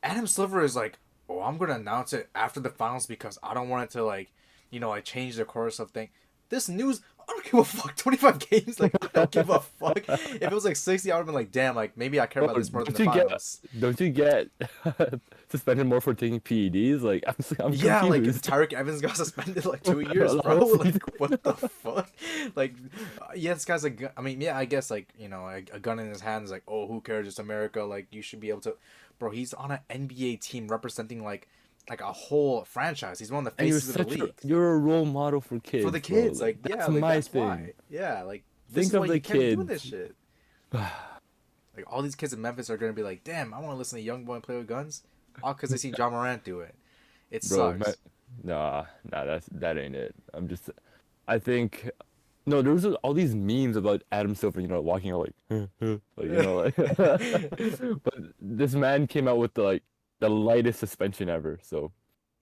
A: Adam Silver is like, oh, I'm gonna announce it after the finals because I don't want it to like, like change the course of thing. This news, I don't give a fuck. 25 games, like I don't give a fuck. If it was like 60, I would have been like, damn, like maybe I care
B: Bro,
A: about this more than the finals.
B: don't you get suspended more for taking PEDs? Like I'm
A: Yeah, like
B: confused.
A: Tyreek Evans got suspended like 2 years,
B: The
A: bro.
B: whole season.
A: Like what the fuck? Like, yeah, this guy's like, I mean, yeah, I guess like a gun in his hands, like, oh, who cares? It's America. Like you should be able to, bro. He's on an NBA team representing like a whole franchise. He's one of the
B: And
A: faces of the league
B: you're a role model for
A: for the
B: kids, bro.
A: kids.
B: Like
A: Like,
B: that's
A: yeah, like
B: my
A: that's
B: thing.
A: why. Yeah, like this
B: Think
A: is why
B: of the
A: you can't be doing this
B: kids.
A: shit. Like all these kids in Memphis are gonna be like, damn, I want to listen to Young Boy play with guns, all because they see John Morant do it. It
B: Bro,
A: sucks.
B: nah, that ain't it. I think, no, there was all these memes about Adam Silver, walking out like, like. But this man came out with the lightest suspension ever. So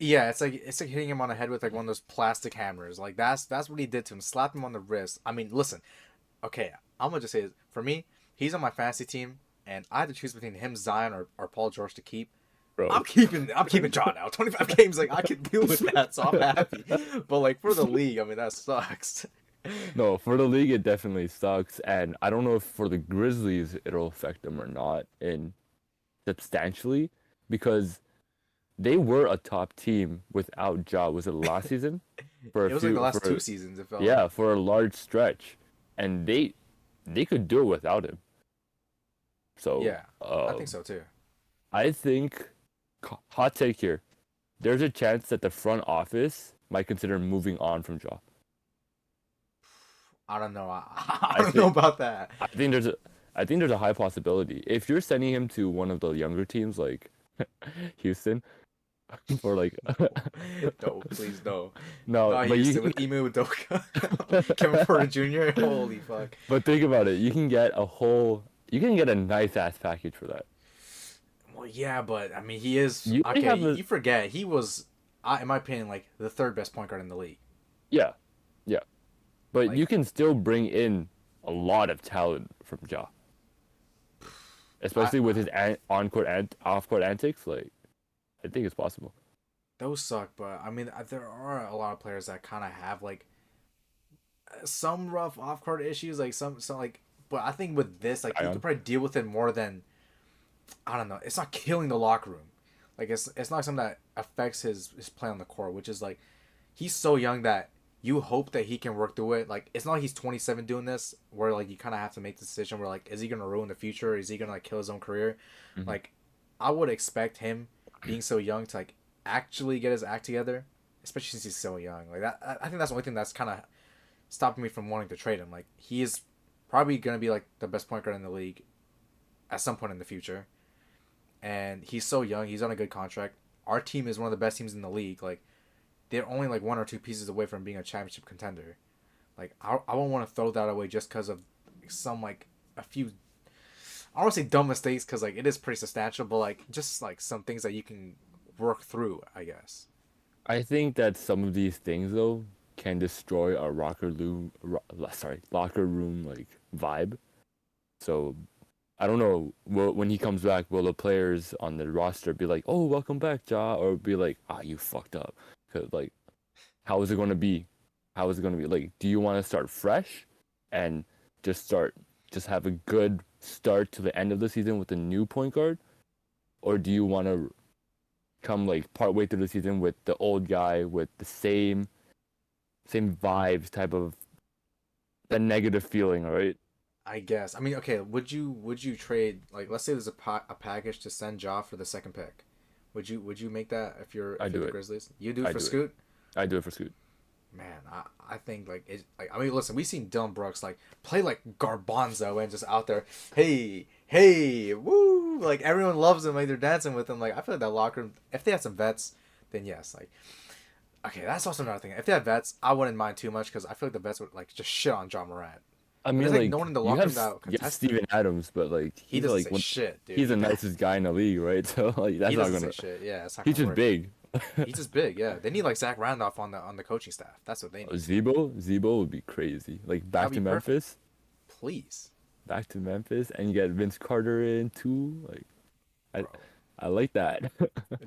A: Yeah, it's like hitting him on the head with like one of those plastic hammers. Like that's what he did to him. Slap him on the wrist. I mean, listen. Okay, I'm gonna just say this. For me, he's on my fantasy team, and I had to choose between him, Zion, or Paul George to keep.
B: bro,
A: I'm keeping John now. 25 games, like I can deal with that, so I'm happy. But like for the league, I mean that sucks.
B: no, for the league it definitely sucks, and I don't know if for the Grizzlies it'll affect them or not, in substantially, because they were a top team without Ja. Was it last season? For a
A: It was like the
B: few,
A: last two
B: for
A: seasons. It felt like.
B: yeah, for a large stretch, and they could do it without him. So,
A: Yeah, I think so too.
B: I think hot take here. There's a chance that the front office might consider moving on from Ja.
A: I don't know. I
B: I
A: don't know
B: think
A: about that.
B: I think there's a high possibility. If you're sending him to one of the younger teams like Houston or like
A: No, please no.
B: no,
A: Not
B: but
A: Houston with Emu Udoka, Kevin Porter Jr. Holy fuck.
B: but think about it. You can get a nice ass package for that.
A: Well, yeah, but I mean, he is
B: You already
A: okay.
B: have a
A: You forget he was, in my opinion, like the third best point guard in the league.
B: yeah, yeah. But you
A: Like,
B: can still bring in a lot of talent from Ja,
A: I
B: especially with his on-court and off-court antics. Like, I think it's possible.
A: those suck, but I mean, there are a lot of players that kind of have like some rough off court issues, like some like. But I think with this, like, you could
B: Zion.
A: probably deal with it more than I don't know. It's not killing the locker room. Like it's not something that affects his play on the court, which is like he's so young that you hope that he can work through it. Like it's not like he's 27 doing this, where like you kind of have to make the decision where like is he gonna ruin the future? Is he gonna like kill his own career?
B: Hmm.
A: Like I would expect him being so young to like actually get his act together, especially since he's so young. Like that, I think that's the only thing that's kind of stopping me from wanting to trade him. Like he is probably gonna be like the best point guard in the league at some point in the future. And he's so young. He's on a good contract. Our team is one of the best teams in the league. Like they're only like one or two pieces away from being a championship contender. Like I won't want to throw that away just because of some like a few. I don't want to say dumb mistakes because like it is pretty substantial, but like just like some things that you can work through, I guess.
B: I think that some of these things though can destroy our locker room like vibe. So I don't know. When he comes back, will the players on the roster be like, "Oh, welcome back, Ja," or be like, "Ah, you fucked up"? Cause like, how is it gonna be? How is it gonna be? Like, do you want to start fresh, and just start, just have a good start to the end of the season with a new point guard, or do you want to come like part way through the season with the old guy with the same vibes type of the negative feeling, right?
A: I guess. I mean, okay. Would you trade like let's say there's a package to send Ja for the second pick? Would you make that
B: I
A: if you're
B: do
A: the
B: it.
A: Grizzlies? You do it
B: I
A: for
B: do it.
A: Scoot?
B: I do it for Scoot.
A: Man, I think like it. Like, I mean, listen, we seen Dylan Brooks like play like Garbanzo and just out there, hey, hey, woo! Like everyone loves him, like they're dancing with him. Like I feel like that locker room. If they had some vets, then yes. Like okay, that's also another thing. If they had vets, I wouldn't mind too much because I feel like the vets would like just shit on John Morant.
B: I
A: But
B: mean,
A: there's like no
B: like
A: one in the
B: you
A: locker
B: have
A: room that would
B: you have
A: contest him.
B: Steven Adams, but like
A: He
B: he's
A: doesn't
B: like
A: say shit, dude.
B: he's the nicest guy in the league, right? So like
A: He
B: that's not
A: doesn't say
B: gonna.
A: shit. Yeah, it's not
B: He's
A: gonna
B: just
A: work.
B: big.
A: He's just big. Yeah, they need like Zach Randolph on the coaching staff. That's what they need.
B: Zebo would be crazy. Like
A: That'd be perfect. Please,
B: Back to Memphis, and you get Vince Carter in too. Like
A: bro.
B: I like that.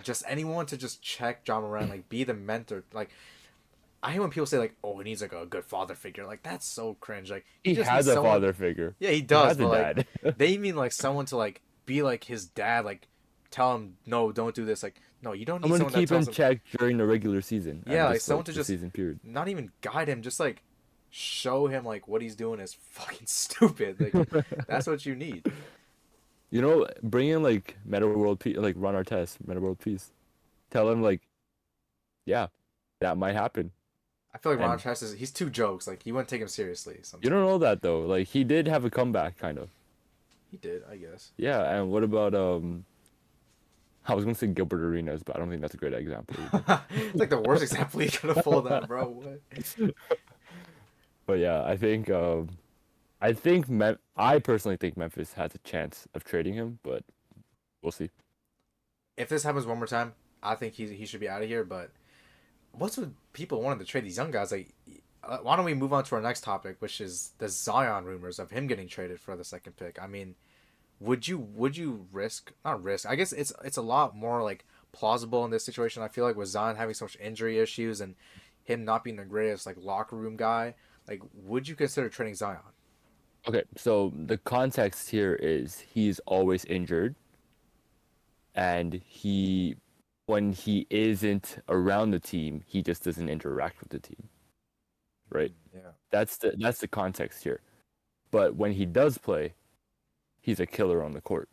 A: Just anyone to just check John Moran, like be the mentor. Like I hate when people say like, "Oh, he needs like a good father figure." Like that's so cringe. Like he
B: He
A: just needs
B: has a
A: someone.
B: father figure.
A: Yeah, he
B: He
A: does,
B: has a
A: but like
B: dad.
A: they mean like someone to like be like his dad. Like tell him no, don't do this. Like no, you don't
B: I'm
A: need
B: gonna
A: someone that
B: keep
A: tells
B: him
A: him.
B: checked during the regular season
A: Yeah,
B: and
A: like
B: just
A: someone
B: like
A: to
B: the
A: just
B: season period.
A: not even guide him, just like show him like what he's doing is fucking stupid. Like that's what you need.
B: You know, bring in like Meta World Peace, like run our test, Meta World Peace. Tell him like, yeah, that might happen.
A: I feel like Ron
B: And
A: Artest is he's too jokes. Like you wouldn't take him seriously
B: you don't
A: sometimes.
B: know that though. Like he did have a comeback, kind of.
A: He did, I guess.
B: Yeah. And what about I was gonna say Gilbert Arenas, but I don't think that's a great example either.
A: It's like the worst example you could have pulled on, bro. What?
B: But yeah, I personally think Memphis has a chance of trading him, but we'll see.
A: If this happens one more time, I think he should be out of here. But what's with people wanting to trade these young guys? Like, why don't we move on to our next topic, which is the Zion rumors of him getting traded for the second pick? I mean, would you risk not risk? I guess it's a lot more like plausible in this situation. I feel like with Zion having so much injury issues and him not being the greatest like locker room guy, like would you consider trading Zion?
B: Okay, so the context here is he's always injured, and when he isn't around the team, he just doesn't interact with the team, right?
A: Yeah.
B: That's the context here. But when he does play, he's a killer on the court.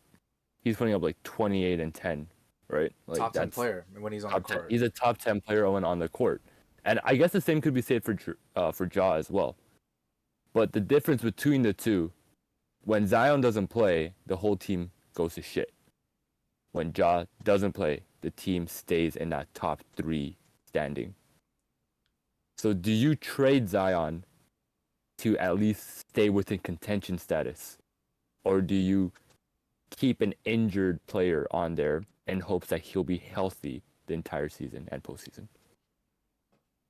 B: He's putting up like 28 and 10, right? Like
A: Top 10
B: that's
A: player when he's on the
B: top 10.
A: court.
B: He's a top 10 player when on the court. And I guess the same could be said for Ja as well. But the difference between the two, when Zion doesn't play, the whole team goes to shit. When Ja doesn't play, the team stays in that top 3 standing. So do you trade Zion to at least stay within contention status? Or do you keep an injured player on there in hopes that he'll be healthy the entire season and postseason?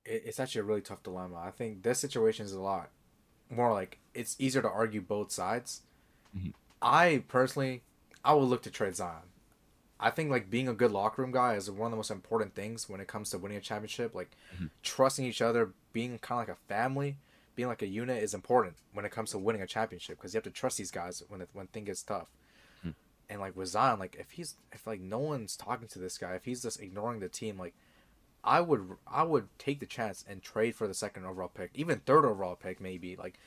A: It's actually a really tough dilemma. I think this situation is a lot more like it's easier to argue both sides.
B: Mhm.
A: I personally, I would look to trade Zion. I think like being a good locker room guy is one of the most important things when it comes to winning a championship. Like
B: Mhm.
A: trusting each other, being kind of like a family, being like a unit is important when it comes to winning a championship because you have to trust these guys when things gets tough.
B: Mhm.
A: And like with Zion, like if like no one's talking to this guy, if he's just ignoring the team, like I would take the chance and trade for the second overall pick, even third overall pick maybe. Like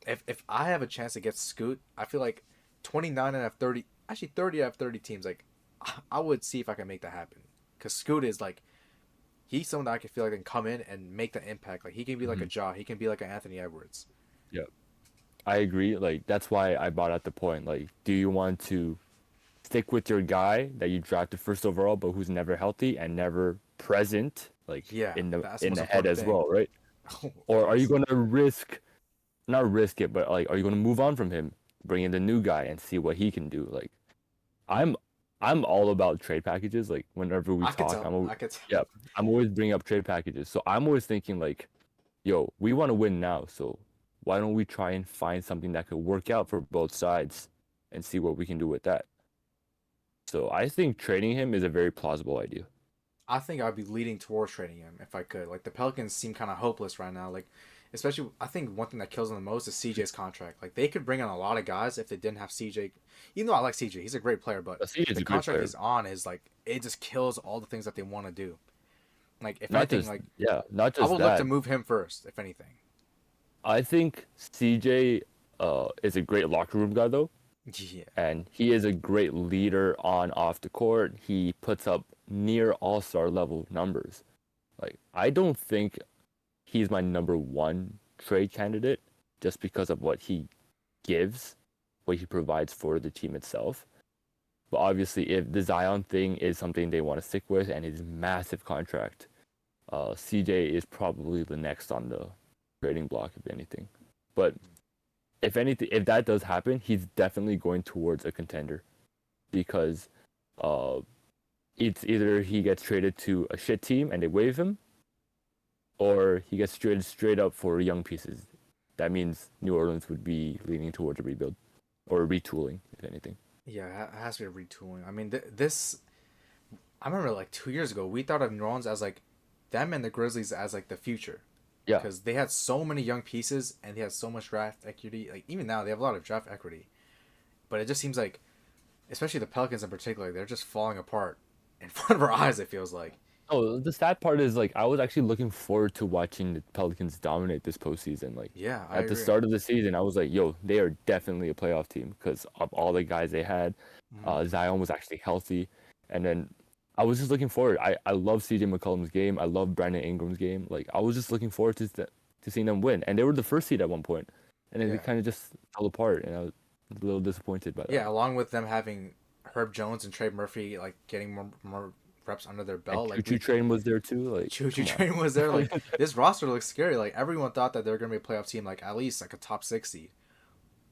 A: if I have a chance to get Scoot, I feel like 29 and out of 30, actually 30 out of 30 teams, like I would see if I can make that happen. Cause Scoot is like he's someone that I can feel like can come in and make the impact. Like he can be like a
B: Mhm.
A: Jaw, he can be like an Anthony Edwards.
B: Yeah, I agree. Like that's why I brought up the point. Like, do you want to stick with your guy that you drafted first overall, but who's never healthy and never present, like
A: Yeah,
B: in the
A: that's the
B: in
A: most
B: the head
A: important
B: as
A: thing.
B: well, right?
A: Oh,
B: Or are you
A: yes.
B: gonna not risk it, but like, are you gonna move on from him, bring in the new guy, and see what he can do? Like, I'm I'm all about trade packages. Like, whenever we
A: I could
B: talk,
A: tell. I could tell.
B: yeah, I'm always bringing up trade packages. So I'm always thinking like, yo, we want to win now, so why don't we try and find something that could work out for both sides and see what we can do with that? So I think trading him is a very plausible idea.
A: I think I'd be leading towards trading him if I could. Like the Pelicans seem kind of hopeless right now. Like, especially I think one thing that kills them the most is CJ's contract. Like they could bring in a lot of guys if they didn't have CJ. Even though I like CJ, he's a great player, but
B: CJ is
A: the
B: a great
A: contract
B: player.
A: he's on is like it just kills all the things that they want to do. Like if
B: Not
A: anything,
B: just
A: like
B: yeah, not
A: I
B: just
A: would look to
B: that.
A: move him first. If anything.
B: I think CJ is a great locker room guy though,
A: Yeah.
B: and he is a great leader on off the court. He puts up near all-star level numbers. Like I don't think he's my number one trade candidate just because of what he gives, what he provides for the team itself. But obviously, if the Zion thing is something they want to stick with and his massive contract, CJ is probably the next on the trading block, if anything. But if anything, if that does happen, he's definitely going towards a contender because uh, it's either he gets traded to a shit team and they waive him, or he gets traded straight up for young pieces. That means New Orleans would be leaning towards a rebuild or retooling, if anything.
A: Yeah, it has to be a retooling. I mean, this I remember like 2 years ago, we thought of New Orleans as like them and the Grizzlies as like the future
B: Yeah,
A: because they had so many young pieces and they had so much draft equity. Like even now, they have a lot of draft equity, but it just seems like, especially the Pelicans in particular, they're just falling apart in front of our eyes. It feels like.
B: oh, the sad part is like I was actually looking forward to watching the Pelicans dominate this postseason. Like
A: Yeah, I
B: at the
A: agree.
B: start of the season, I was like, "Yo, they are definitely a playoff team" because of all the guys they had.
A: Mm-hmm.
B: Zion was actually healthy, and then I was just looking forward. I love CJ McCollum's game. I love Brandon Ingram's game. Like I was just looking forward to seeing them win, and they were the first seed at one point, and then they
A: Yeah,
B: kind of just fell apart, and I was a little disappointed by that.
A: yeah. Along with them having Herb Jones and Trey Murphy like getting more reps under their
B: And
A: belt, like
B: Choo Choo
A: we
B: Train was there too. Like,
A: Choo Choo
B: come on.
A: Train was there. Like this roster looks scary. Like everyone thought that they were gonna be a playoff team, like at least like a top 60.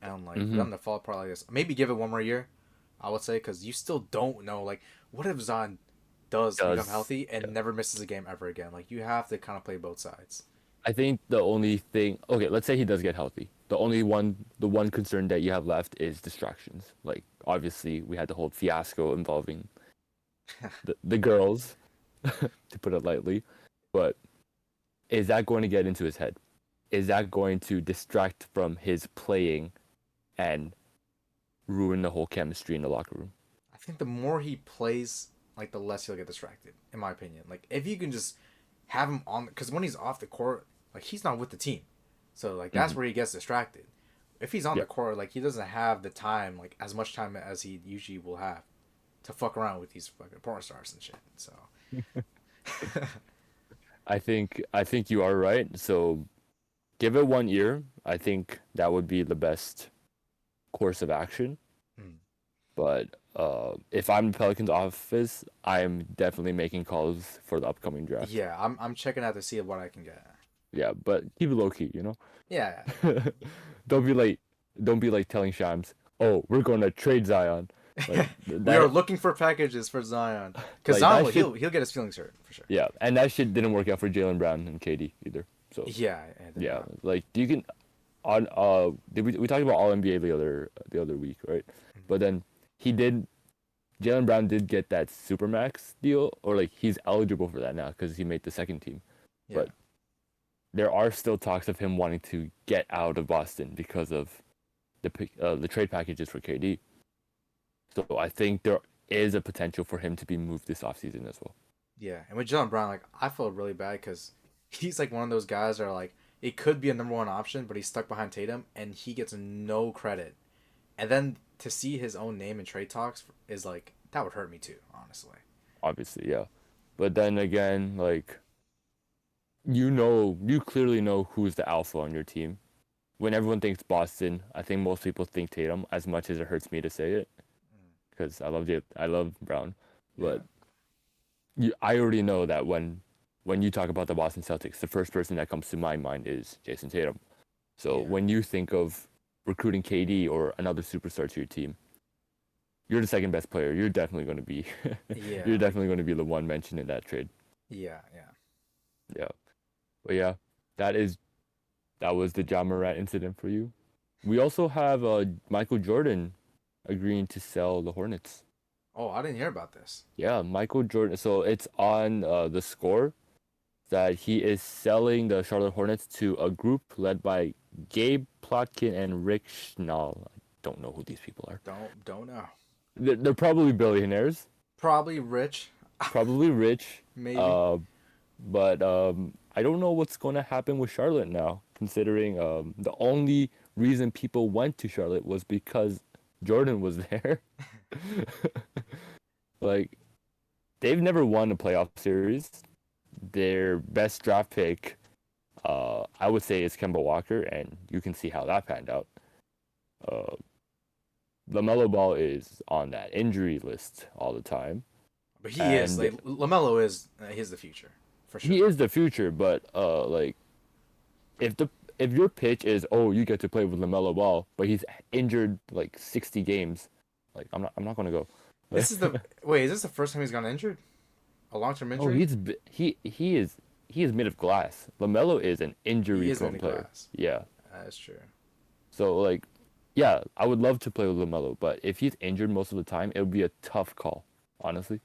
A: And like for
B: Hmm.
A: them to fall apart like this, maybe give it one more year, I would say, because you still don't know. Like, what if Zion does become
B: Does
A: healthy and never misses a game ever again? Like, you have to kind of play both sides.
B: I think the only thing, okay, let's say he does get healthy. The one concern that you have left is distractions. Like, obviously, we had the whole fiasco involving the girls, to put it lightly. But is that going to get into his head? Is that going to distract from his playing and ruin the whole chemistry in the locker room?
A: I think the more he plays, like the less he'll get distracted. In my opinion, like if you can just have him on, because when he's off the court, like he's not with the team, so like that's
B: Hmm.
A: where he gets distracted. If he's on
B: Yeah,
A: the court, like he doesn't have the time, like as much time as he usually will have, to fuck around with these fucking porn stars and shit. So.
B: I think you are right. So give it 1 year. I think that would be the best course of action.
A: Hmm.
B: But if I'm in Pelicans office, I'm definitely making calls for the upcoming draft.
A: Yeah, I'm checking out to see what I can get.
B: Yeah, but keep it low key, you know.
A: Yeah,
B: don't be like, don't be like telling Shams, "Oh, we're going to trade Zion." Like
A: we are
B: that,
A: looking for packages for Zion because
B: like
A: Zion
B: that
A: will
B: shit.
A: he'll get his feelings hurt for sure.
B: Yeah, and that shit didn't work out for Jalen Brown and KD either. So
A: Yeah, and
B: yeah, like you can on we talked about All NBA the other week, right? But then he did Jalen Brown did get that supermax deal, or like he's eligible for that now because he made the second team.
A: yeah,
B: But there are still talks of him wanting to get out of Boston because of the trade packages for KD. So I think there is a potential for him to be moved this offseason as well.
A: yeah. And with Jalen Brown, like I felt really bad because he's like one of those guys that are like it could be a number one option, but he's stuck behind Tatum and he gets no credit. And then to see his own name in trade talks is like that would hurt me too, honestly.
B: Obviously, yeah. But then again, like you clearly know who's the alpha on your team. When everyone thinks Boston, I think most people think Tatum, as much as it hurts me to say it. because I love Brown,
A: Yeah.
B: but I already know that when you talk about the Boston Celtics, the first person that comes to my mind is Jason Tatum. So
A: Yeah.
B: when you think of recruiting KD or another superstar to your team, you're the second best player. You're definitely going to be
A: Yeah.
B: you're definitely going to be the one mentioned in that trade.
A: Yeah. Yeah.
B: Yeah. But yeah, that is that was the Ja Morant incident for you. We also have Michael Jordan agreeing to sell the Hornets.
A: Oh, I didn't hear about this.
B: Yeah, Michael Jordan. So it's on the score that he is selling the Charlotte Hornets to a group led by Gabe Plotkin and Rick Schnall. I don't know who these people are.
A: Don't know.
B: They're probably billionaires,
A: Probably rich.
B: probably rich,
A: Maybe.
B: uh, but I don't know what's going to happen with Charlotte now, considering the only reason people went to Charlotte was because Jordan was there. Like, they've never won a playoff series. Their best draft pick, I would say, is Kemba Walker, and you can see how that panned out. Uh, LaMelo Ball is on that injury list all the time,
A: But he is
B: and
A: like Lamelo is he's the future for
B: he
A: sure.
B: is the future. But like, if the if your pitch is, oh, you get to play with LaMelo Ball, but he's injured like 60 games, like I'm not gonna go.
A: This is the wait. Is this the first time he's gone injured? A long term
B: Oh,
A: injury?
B: he is made of glass. LaMelo is an
A: He
B: injury
A: is
B: prone
A: made of
B: player.
A: glass.
B: Yeah.
A: That's true.
B: So like, yeah, I would love to play with LaMelo, but if he's injured most of the time, it would be a tough call, honestly.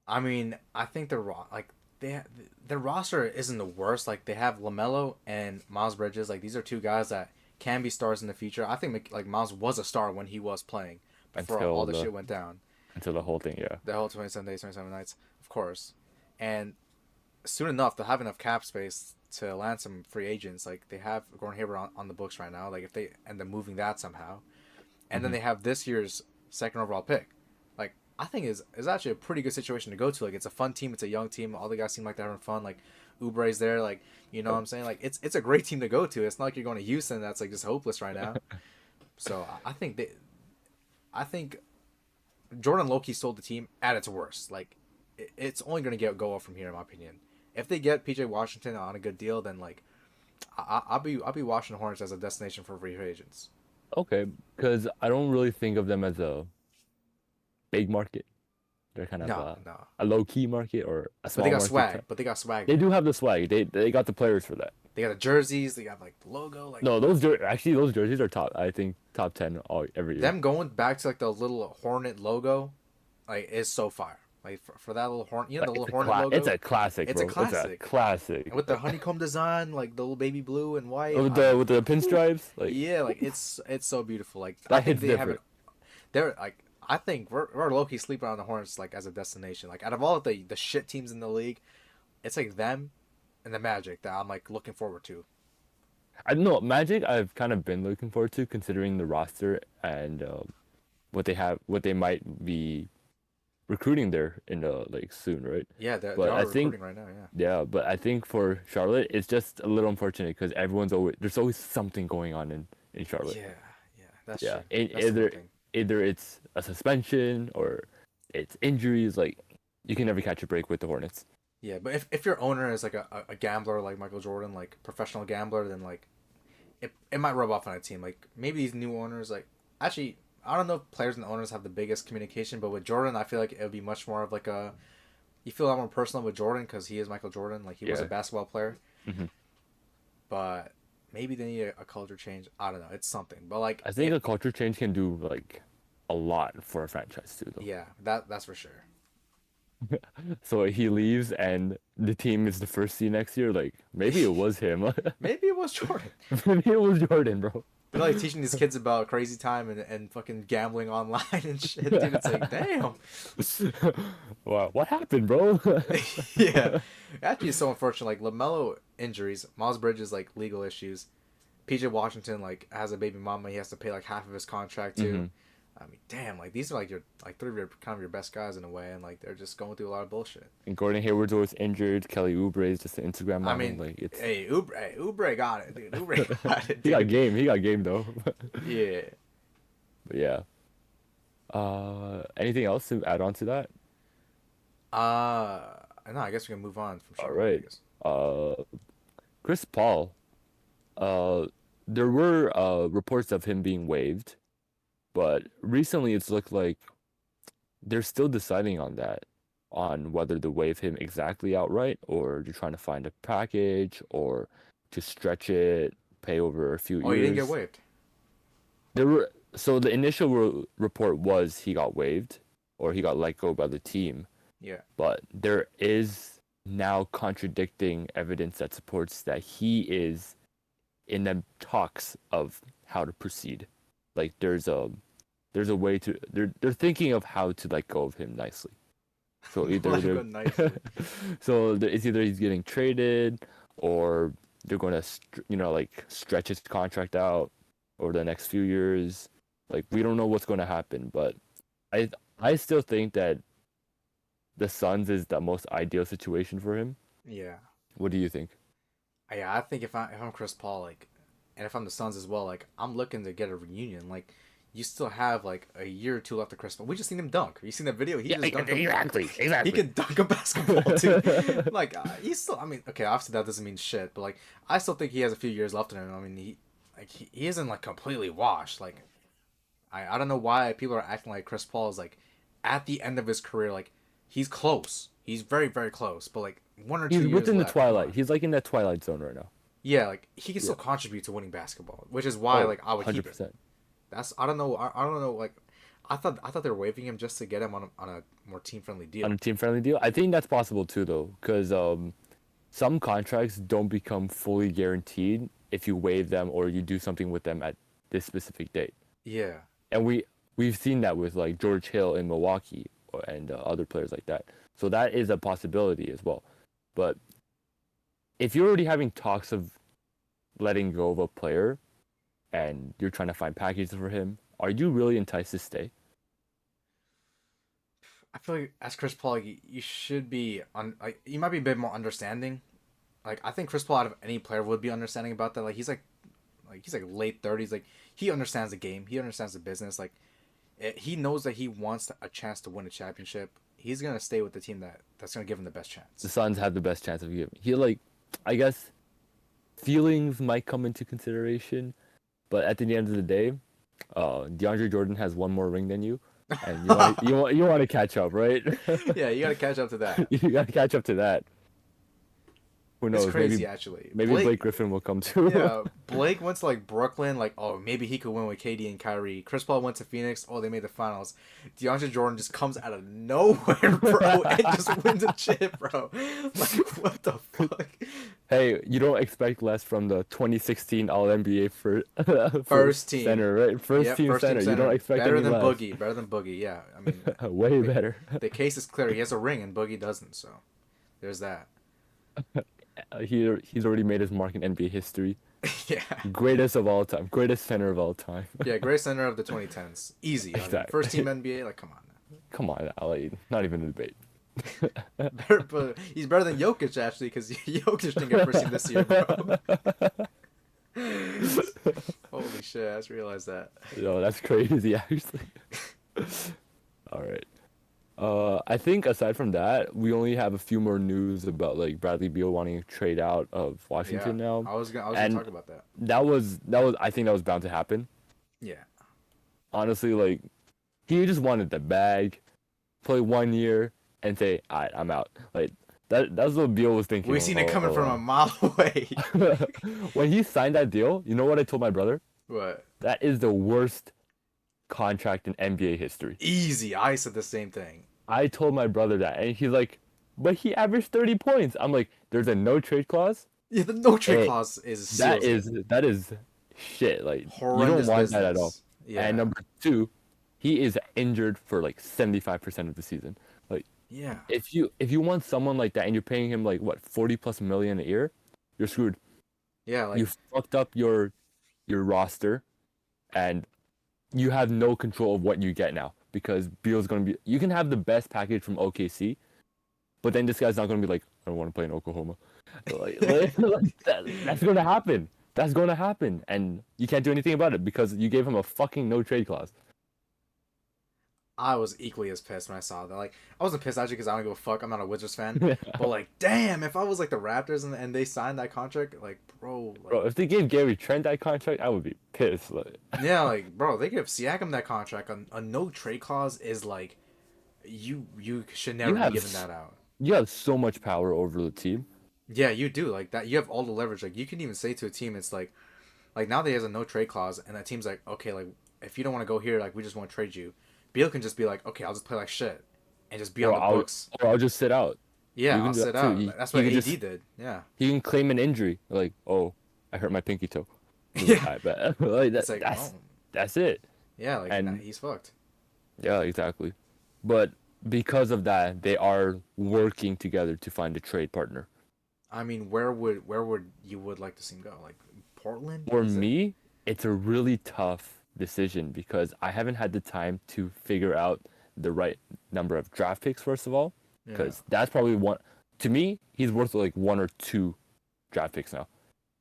A: I mean, I think like they their roster isn't the worst. Like they have Lamelo and Miles Bridges. Like these are two guys that can be stars in the future. I think like Miles was a star when he was playing before all
B: Until
A: the
B: the
A: shit went down.
B: until the whole thing, yeah.
A: The whole 27 days, 27 nights, of course. And soon enough, they'll have enough cap space to land some free agents. Like they have Gordon Hayward on the books right now. Like if they end up moving that somehow, and then
B: Hmm.
A: they have this year's second overall pick. Like I think is actually a pretty good situation to go to. Like it's a fun team. It's a young team. All the guys seem like they're having fun. Like Oubre's there. Like you know what
B: Yep.
A: I'm saying. Like it's a great team to go to. It's not like you're going to Houston. That's like just hopeless right now. So I think Jordan Loki sold the team at its worst. Like it's only going to go up from here in my opinion. If they get PJ Washington on a good deal, then like I'll be watching the Hornets as a destination for free agents.
B: Okay, because I don't really think of them as a big market. They're kind of
A: No, no.
B: a low key market or a
A: But they
B: small
A: got
B: market
A: swag.
B: type.
A: But they got swag
B: They
A: now.
B: do have the swag. They got the players for that.
A: They got the jerseys. They got like the logo. Like
B: No, actually those jerseys are top. I think top 10 all every year.
A: them going back to like the little Hornet logo, like is so fire. Like for that little horn, you know the
B: It's
A: little Hornet
B: it's
A: logo.
B: a classic,
A: It's a
B: bro. It's a
A: classic.
B: classic.
A: And with the honeycomb design, like the little baby blue and white.
B: With
A: I mean,
B: the
A: whew,
B: pinstripes, like
A: yeah, like it's so beautiful. Like I
B: that
A: think
B: hits
A: they have it.
B: different.
A: They're like I think we're low key sleeping on the Hornets like as a destination. Like out of all of the shit teams in the league, it's like them and the Magic that I'm like looking forward to.
B: I don't know. Magic, I've kind of been looking forward to, considering the roster and what they might be recruiting there in the like soon, right?
A: Yeah, they
B: But
A: are
B: I think,
A: recruiting right now. Yeah.
B: yeah, but I think for Charlotte, it's just a little unfortunate because there's always something going on in Charlotte.
A: Yeah, yeah, that's
B: Yeah,
A: true. That's the one thing.
B: either it's a suspension or it's injuries. Like, you can never catch a break with the Hornets.
A: Yeah, but if your owner is like a gambler like Michael Jordan, like professional gambler, then like it might rub off on a team. Like maybe these new owners, like actually, I don't know if players and owners have the biggest communication, but with Jordan, I feel like it would be much more of like a you feel a lot more personal with Jordan because he is Michael Jordan. Like he was a
B: Yeah.
A: basketball player,
B: Hmm.
A: but maybe they need a culture change. I don't know. It's something, but like
B: I think a culture change can do like a lot for a franchise too, though.
A: yeah, that's for sure.
B: So he leaves and the team is the first seed next year. Like, maybe it was him.
A: Maybe it was Jordan.
B: Maybe it was Jordan, bro.
A: But like teaching these kids about crazy time and fucking gambling online and shit, dude. It's like, damn.
B: Wow, what happened, bro?
A: Yeah. Actually, it's so unfortunate. Like, LaMelo injuries, Miles Bridges, like, legal issues. PJ Washington, like, has a baby mama. He has to pay, like, half of his contract, too.
B: Hmm.
A: I mean, damn. Like, these are, like, your, like, three of your, kind of your best guys in a way. And, like, they're just going through a lot of bullshit.
B: And Gordon Hayward's always injured. Kelly Oubre is just an Instagram
A: I
B: model.
A: mean,
B: Like, it's
A: Oubre got it, dude. Oubre got it,
B: he got
A: dude.
B: game. He got game though.
A: Yeah.
B: But yeah, Anything else to add on to that?
A: No, I guess we can move on from
B: All
A: Charlotte, I
B: right.
A: guess.
B: Uh, Chris Paul. Uh, there were reports of him being waived, but recently it's looked like they're still deciding on that, on whether to waive him exactly outright or they're trying to find a package or to stretch it, pay over a few
A: Oh, you didn't get
B: years.
A: waived.
B: There were so the initial report was he got waived or he got let go by the team,
A: Yeah.
B: but there is now contradicting evidence that supports that he is in the talks of how to proceed. Like there's a way to they're thinking of how to let go of him nicely. So either
A: Let
B: they're
A: go nicely.
B: it's either he's getting traded or they're going to like stretch his contract out over the next few years. Like we don't know what's going to happen, but I I still think that the Suns is the most ideal situation for him.
A: Yeah.
B: What do you think?
A: Yeah, I think if I'm Chris Paul, like, and if I'm the Suns as well, like, I'm looking to get a reunion. Like, you still have like a year or two left of Chris Paul. We just seen him dunk. You seen that video? He
B: Yeah,
A: just dunked him.
B: exactly,
A: He
B: exactly.
A: can dunk a basketball too. Like, he's still. I mean, okay, obviously that doesn't mean shit, but like, I still think he has a few years left in him. I mean, he isn't like completely washed. Like, I don't know why people are acting like Chris Paul is like at the end of his career. Like, he's close. He's very very close. But like 1 or 2 years
B: He's within the
A: left. Come
B: twilight.
A: on.
B: He's like in that twilight zone right now.
A: Yeah, like he can
B: Yeah.
A: still contribute to winning basketball, which is why
B: Oh,
A: like I would keep him.
B: 100%.
A: That's I don't know. I don't know. Like I thought they were waiving him just to get him on a more team friendly
B: On
A: deal.
B: a team friendly deal. I think that's possible too though, because some contracts don't become fully guaranteed if you waive them or you do something with them at this specific date.
A: Yeah,
B: And we've seen that with like George Hill in Milwaukee and other players like that. So that is a possibility as well. But if you're already having talks of letting go of a player and you're trying to find packages for him, are you really enticed to stay?
A: I feel like as Chris Paul, you should be on. Like you might be a bit more understanding. Like I think Chris Paul out of any player would be understanding about that. Like he's like late 30s. Like he understands the game. He understands the business. Like he knows that he wants a chance to win a championship. He's gonna stay with the team that's gonna give him the best
B: The
A: chance.
B: Suns have the best chance of giving. He like, I guess feelings might come into consideration, but at the end of the day, DeAndre Jordan has one more ring than you, and you want to catch up, right?
A: Yeah, you gotta catch up to that.
B: You got to catch up to that. Who
A: It's
B: knows?
A: crazy actually.
B: Maybe Blake Griffin will come too.
A: Yeah, Blake went to like Brooklyn, like oh maybe he could win with KD and Kyrie. Chris Paul went to Phoenix, oh they made the finals. DeAndre Jordan just comes out of nowhere, bro, and just wins a chip, bro. Like what the fuck?
B: Hey, you don't expect less from the 2016 All NBA for
A: First team,
B: center, right? First
A: yeah,
B: team
A: first team
B: center. You don't
A: center,
B: expect
A: better
B: any
A: than
B: less.
A: Boogie, better than Boogie. Yeah, I mean,
B: Way
A: the,
B: better.
A: the case is clear. He has a ring and Boogie doesn't, so there's that.
B: He's already made his mark in NBA history.
A: Yeah,
B: Greatest of all time. Greatest center of all time.
A: yeah, great center of the 2010s, easy. I mean, first team
B: Exactly.
A: NBA, like come on.
B: Come on, Ali. Not even a debate.
A: Better, but he's better than Jokic actually, because Jokic didn't get first team this year, bro. Holy shit! I just realized that.
B: No, that's crazy, actually. All right. I think aside from that, we only have a few more news about like Bradley Beal wanting to trade out of
A: Yeah,
B: Washington now,
A: I was gonna
B: and
A: talk about that.
B: that was I think that was bound to happen.
A: Yeah,
B: Honestly, like he just wanted the bag, play 1 year, and say, "All right, I'm out." Like that's what Beal was thinking.
A: we seen it coming from a mile away.
B: When he signed that deal, you know what I told my brother?
A: What?
B: That is the worst contract in NBA history.
A: Easy. I said the same thing.
B: I told my brother that, and he's like, "But he averaged 30 points." I'm like, "There's a no trade clause."
A: Yeah, the no trade
B: Hey,
A: clause is
B: that
A: seals it.
B: is that is shit. Like you don't
A: Horrendous
B: want that at all.
A: business. Yeah,
B: And number two, he is injured for like 75% of the season. Like
A: yeah,
B: if you want someone like that and you're paying him like what 40 plus million a year, you're screwed.
A: yeah. Like
B: You fucked up your roster, and you have no control of what you get now because Beal's gonna be. You can have the best package from OKC, but then this guy's not gonna be like, I don't want to play in Oklahoma. That's gonna happen. That's gonna happen, and you can't do anything about it because you gave him a fucking no trade clause.
A: I was equally as pissed when I saw that. Like, I wasn't pissed actually because I don't give a fuck. I'm not a Wizards fan. But like, damn, if I was like the Raptors and they signed that contract, like, bro, like,
B: Bro, if they gave Gary Trent that contract, I would be pissed. Like,
A: yeah, like, bro, they give Siakam that contract. A no trade clause is like, you should
B: you
A: never be
B: have
A: giving that out.
B: you have so much power over the team.
A: Yeah, you do like that. You have all the leverage. Like, you can even say to a team, it's like now that he has a no trade clause, and that team's like, okay, like if you don't want to go here, like we just want to trade you. Beal can just be like, okay, I'll just play like shit, and just be on
B: Or
A: the
B: I'll
A: books.
B: or I'll just sit out.
A: Yeah,
B: You
A: I'll
B: can do
A: sit
B: that too.
A: out. That's
B: He
A: what
B: can
A: AD
B: just
A: did. Yeah,
B: he can claim an injury. Like, oh, I hurt my pinky toe.
A: yeah.
B: I bet. Like
A: It's like, oh,
B: that's it.
A: yeah, like nah,
B: And
A: he's fucked.
B: yeah, exactly. But because of that, they are working together to find a trade partner.
A: I mean, where would you would like to see him go? Like Portland?
B: For
A: Is it?
B: me, it's a really tough decision because I haven't had the time to figure out the right number of draft picks, first of all,
A: Yeah,
B: because that's probably one. To me, he's worth like one or two draft picks now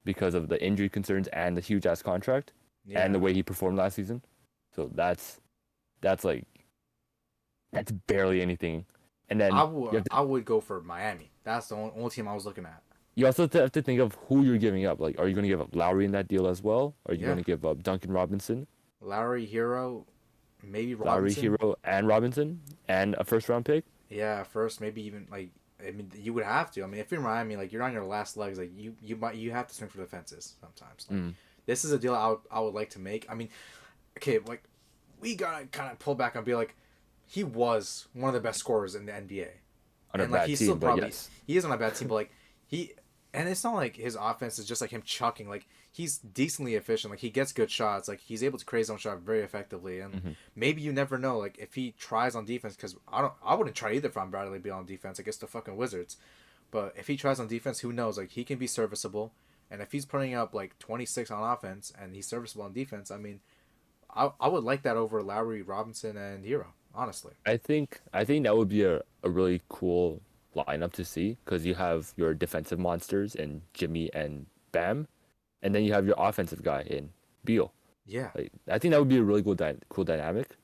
B: because of the injury concerns and the huge ass contract and the
A: yeah.
B: way he performed last season. So that's like that's barely anything. And then
A: I would go for Miami. That's the only team I was looking at.
B: you also have to think of who you're giving up. Like, are you going to give up Lowry in that deal as well? Are you
A: Yeah,
B: going to give up Duncan Robinson,
A: Lowry, Hero, maybe
B: Lowry,
A: Robinson.
B: Hero, and Robinson, and a first round pick?
A: Yeah, first maybe even like I mean you would have to. I mean if you're Miami, like you're on your last legs, like you have to swing for the fences sometimes. Like
B: Mm.
A: this is a deal I would like to make. I mean, okay, like we gotta kind of pull back and be like, he was one of the best scorers in the NBA,
B: On a
A: and like
B: bad
A: he's still
B: team, but
A: probably
B: yes.
A: he is on a bad team, but like he and it's not like his offense is just like him chucking. Like he's decently efficient. Like he gets good shots. Like he's able to create his own shot very effectively. And
B: Hmm.
A: maybe you never know. Like if he tries on defense, because I wouldn't try either if I'm Bradley Beal on defense. I guess the fucking Wizards. But if he tries on defense, who knows? Like he can be serviceable. And if he's putting up like 26 on offense and he's serviceable on defense, I mean, I would like that over Lowry, Robinson, and Hero. Honestly.
B: I think that would be a really cool lineup to see because you have your defensive monsters in Jimmy and Bam, and then you have your offensive guy in Beal.
A: Yeah.
B: Like, I think that would be a really cool dynamic.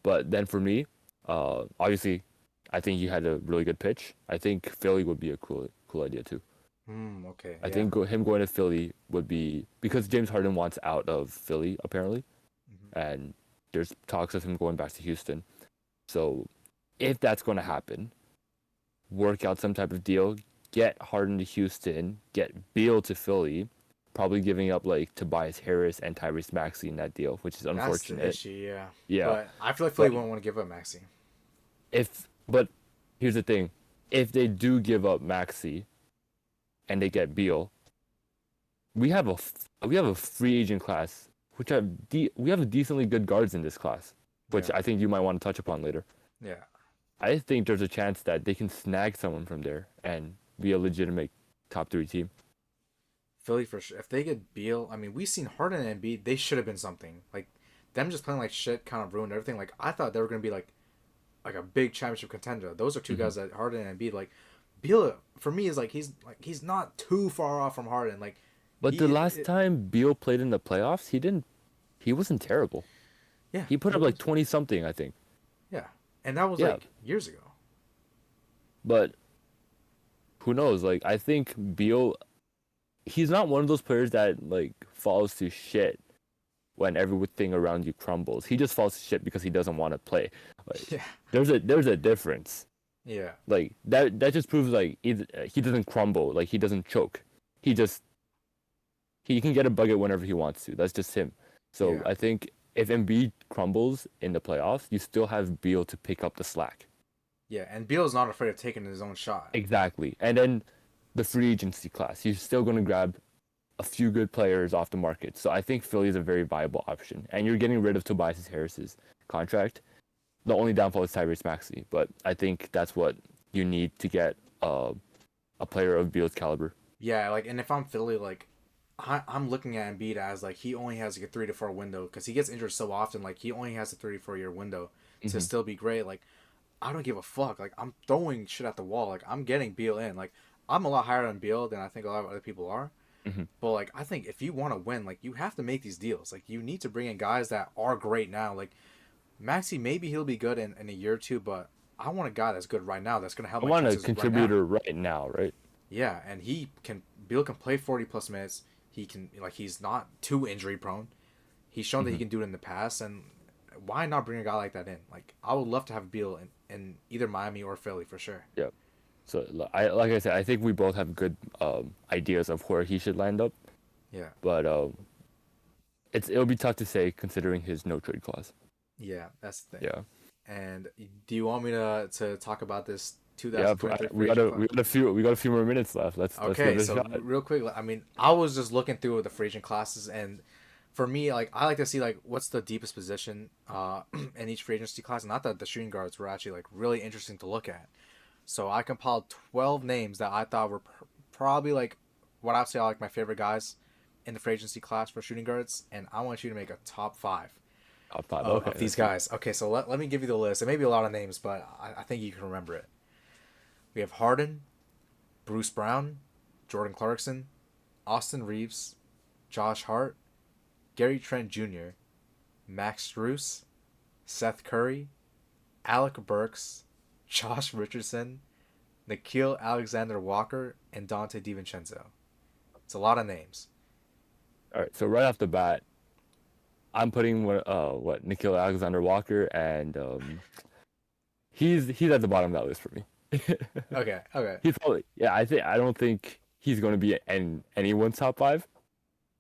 B: But then for me, obviously, I think you had a really good pitch. I think Philly would be a cool idea too.
A: Hmm. Okay.
B: I
A: Yeah.
B: think him going to Philly would be because James Harden wants out of Philly apparently,
A: Hmm.
B: and there's talks of him going back to Houston. So if that's going to happen, work out some type of deal, get Harden to Houston, get Beal to Philly, probably giving up like Tobias Harris and Tyrese Maxey in that deal, which is
A: That's the
B: unfortunate.
A: issue. Yeah.
B: Yeah,
A: But I feel like Philly
B: but
A: won't want to give up Maxi.
B: but here's the thing: if they do give up Maxey and they get Beal, we have a free agent class, which we have decently good guards in this class, which
A: Yeah.
B: I think you might want to touch upon later.
A: Yeah.
B: I think there's a chance that they can snag someone from there and be a legitimate top three team.
A: Philly for sure. If they get Beal, I mean, we've seen Harden and Embiid. They should have been something. Like them just playing like shit kind of ruined everything. Like I thought they were gonna be like a big championship contender. Those are 2
B: Hmm.
A: guys that Harden and Embiid. Like Beal for me is like he's not too far off from Harden. Like
B: But the last
A: it
B: time Beal played in the playoffs, he wasn't terrible.
A: yeah
B: He put
A: he
B: up like
A: was
B: 20 something, I think.
A: yeah, and that was
B: Yeah,
A: like years ago.
B: but who knows? Like I think Beal, he's not one of those players that like falls to shit when everything around you crumbles. He just falls to shit because he doesn't want to play. Like
A: Yeah,
B: there's a difference.
A: yeah,
B: Like that just proves like he doesn't crumble, like he doesn't choke. He just he can get a bucket whenever he wants to. That's just him. So
A: yeah,
B: I think if Embiid crumbles in the playoffs, you still have Beal to pick up the slack.
A: yeah. And Beal's not afraid of taking his own shot.
B: Exactly. And then the free agency class, you're still going to grab a few good players off the market. So I think Philly is a very viable option. And you're getting rid of Tobias Harris's contract. The only downfall is Tyrese Maxey, but I think that's what you need to get a player of Beal's caliber.
A: Yeah, like, and if I'm Philly, like, I'm looking at Embiid as like he only has like a 3 to 4 window because he gets injured so often. Like he only has a 3 to 4 year window to
B: Hmm.
A: still be great. Like I don't give a fuck. Like I'm throwing shit at the wall. Like I'm getting Beal in. Like I'm a lot higher on Beal than I think a lot of other people are.
B: Hmm.
A: But like I think if you want to win, like you have to make these deals. Like you need to bring in guys that are great now. Like Maxi, maybe he'll be good in a year or two, but I want a guy that's good right now. That's gonna help
B: I
A: my
B: want a
A: chances right now.
B: contributor right now, right?
A: Yeah, and Beal can play 40 plus minutes. He can like he's not too injury prone. He's shown that he
B: Hmm.
A: can do it in the past, and why not bring a guy like that in? Like I would love to have Beal in either Miami or Philly for sure.
B: Yeah. So I like I said, I think we both have good ideas of where he should land up,
A: Yeah,
B: but it'll be tough to say considering his no trade clause.
A: yeah, that's the thing.
B: Yeah.
A: And do you want me to talk about this
B: Yeah,
A: 2023 free agent class?
B: we got a few more minutes left. Let's give
A: Okay,
B: it a
A: so
B: shot.
A: real quick, I mean, I was just looking through the free agent classes, and for me, like I like to see like what's the deepest position in each free agency class. Not that the shooting guards were actually like really interesting to look at. So I compiled 12 names that I thought were probably like what I'd say are like my favorite guys in the free agency class for shooting guards, and I want you to make a top five
B: Top five. Okay,
A: of these
B: let's see.
A: guys. Okay, so let me give you the list. It may be a lot of names, but I think you can remember it. We have Harden, Bruce Brown, Jordan Clarkson, Austin Reeves, Josh Hart, Gary Trent Jr., Max Strus, Seth Curry, Alec Burks, Josh Richardson, Nikhil Alexander Walker, and Dante DiVincenzo. It's a lot of names.
B: All right. So right off the bat, I'm putting what Nikhil Alexander Walker, and he's at the bottom of that list for me.
A: Okay, okay.
B: He's probably yeah. I don't think he's going to be in anyone's top five.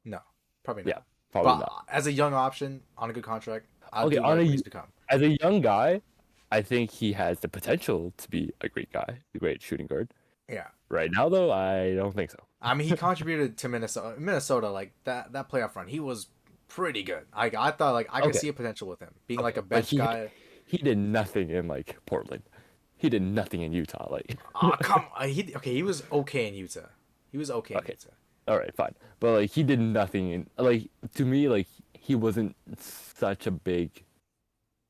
A: No, probably
B: Yeah,
A: not.
B: probably
A: But
B: not.
A: as a young option on a good contract, I
B: Okay,
A: do like what he's become.
B: as a young guy, I think he has the potential to be a great guy, a great shooting guard.
A: Yeah.
B: Right now, though, I don't think so.
A: I mean, he contributed to Minnesota. Minnesota, like that playoff run, he was pretty good. I thought like I could
B: Okay,
A: see a potential with him being like
B: okay,
A: a
B: but
A: bench guy.
B: he did nothing in like Portland. He did nothing in Utah. Like,
A: Come, he okay. He was okay in Utah. He was okay in
B: okay,
A: Utah.
B: all right, fine, but like he did nothing in like to me like he wasn't such a big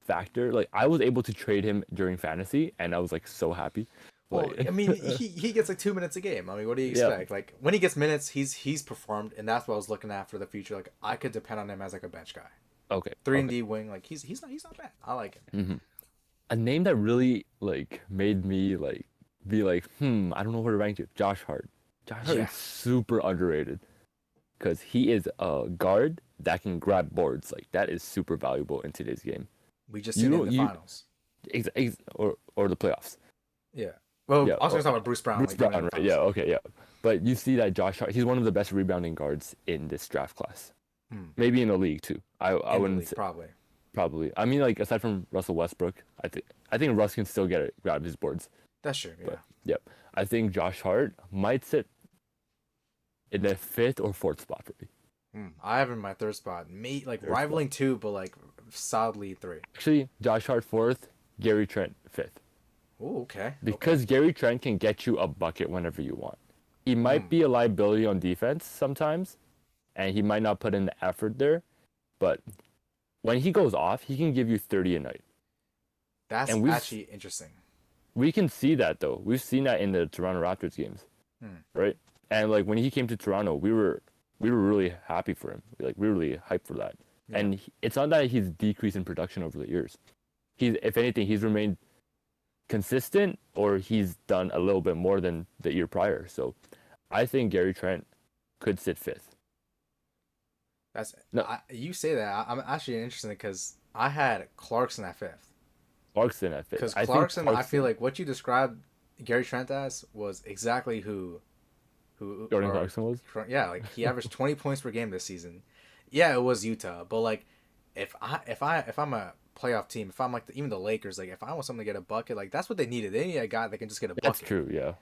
B: factor. Like I was able to trade him during fantasy, and I was like so happy.
A: Well,
B: Like,
A: I mean, he gets like 2 minutes a game. I mean, what do you
B: yeah,
A: expect? Like when he gets minutes, he's performed, and that's what I was looking at for the future. Like I could depend on him as like a bench guy,
B: okay,
A: three and
B: okay.
A: D wing. Like he's not bad. I like him.
B: Hmm. A name that really like made me like be like, I don't know where to rank you. Josh Hart. Josh Hart
A: Yeah,
B: is super underrated because he is a guard that can grab boards. Like that is super valuable in today's game.
A: we just
B: You
A: seen it in
B: don't
A: the
B: you
A: finals.
B: or the playoffs.
A: Yeah. Well,
B: Yeah,
A: I was gonna talk about Bruce Brown.
B: Bruce
A: Like doing it in
B: Brown,
A: the
B: right? Yeah,
A: finals.
B: okay, yeah. But you see that Josh Hart, he's one of the best rebounding guards in this draft class.
A: Hmm.
B: Maybe in the league too. I
A: In the
B: wouldn't
A: league,
B: say,
A: probably.
B: probably. I mean, like aside from Russell Westbrook, I think Russ can still grab his boards.
A: That's true.
B: But
A: Yeah.
B: yep, I think Josh Hart might sit in the fifth or fourth spot for me.
A: I have him in my third spot. Me like
B: Third spot.
A: rivaling two, but like solidly three.
B: Actually, Josh Hart fourth, Gary Trent fifth.
A: Oh, okay. Okay.
B: Because Gary Trent can get you a bucket whenever you want. He might
A: Hmm.
B: be a liability on defense sometimes, and he might not put in the effort there, but when he goes off, he can give you 30 a night.
A: That's
B: And
A: actually interesting.
B: we can see that though. We've seen that in the Toronto Raptors games,
A: Hmm.
B: right? And like when he came to Toronto, we were really happy for him. Like we were really hyped for that.
A: Yeah.
B: And it's not that he's decreased in production over the years. He's if anything, he's remained consistent or he's done a little bit more than the year prior. So I think Gary Trent could sit fifth.
A: That's
B: No,
A: you say that. I'm actually interested because I had Clarkson at fifth.
B: Clarkson at fifth.
A: Because
B: I think
A: Clarkson, I feel
B: Clarkson,
A: like what you described Gary Trent as was exactly who
B: Jordan
A: or
B: Clarkson was.
A: yeah, like he averaged 20 points per game this season. Yeah, it was Utah, but like if I'm a playoff team, if I'm like even the Lakers, like if I want someone to get a bucket, like that's what they needed. They need a guy that can just get a
B: That's
A: bucket.
B: true. Yeah.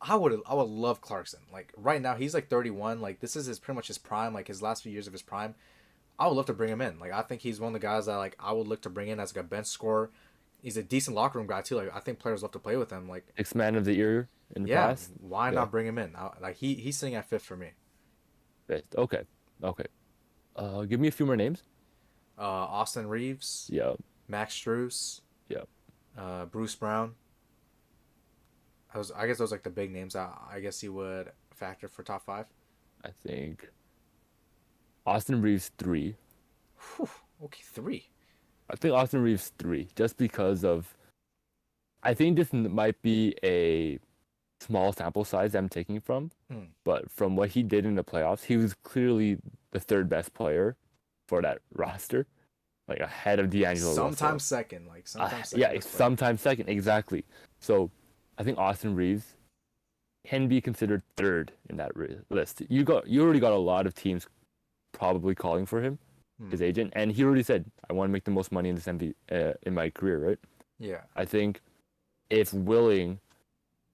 A: I would love Clarkson. Like right now, he's like 31. Like this is his pretty much his prime. Like his last few years of his prime. I would love to bring him in. Like I think he's one of the guys that like I would look to bring in as like a bench scorer. He's a decent locker room guy too. Like I think players love to play with him. Like
B: Sixth man of the year in the
A: yeah,
B: past.
A: why
B: Yeah.
A: not bring him in? Like he's sitting at fifth for me.
B: Fifth. Okay. Okay. Give me a few more names.
A: Austin Reeves,
B: Yeah.
A: Max Strus,
B: Yeah.
A: Bruce Brown. I guess those like the big names. I guess you would factor for top five.
B: I think Austin Reeves three.
A: Whew, okay, three.
B: I think Austin Reeves 3, just because of. I think this might be a small sample size I'm taking from,
A: Hmm.
B: but from what he did in the playoffs, he was clearly the third best player for that roster, like ahead of D'Angelo Russell.
A: Sometimes second, like sometimes second
B: Yeah,
A: best player.
B: sometimes second, exactly. So I think Austin Reeves can be considered third in that list. You already got a lot of teams probably calling for him,
A: Hmm.
B: his agent, and he already said, "I want to make the most money in this in my career." Right?
A: Yeah.
B: I think if willing,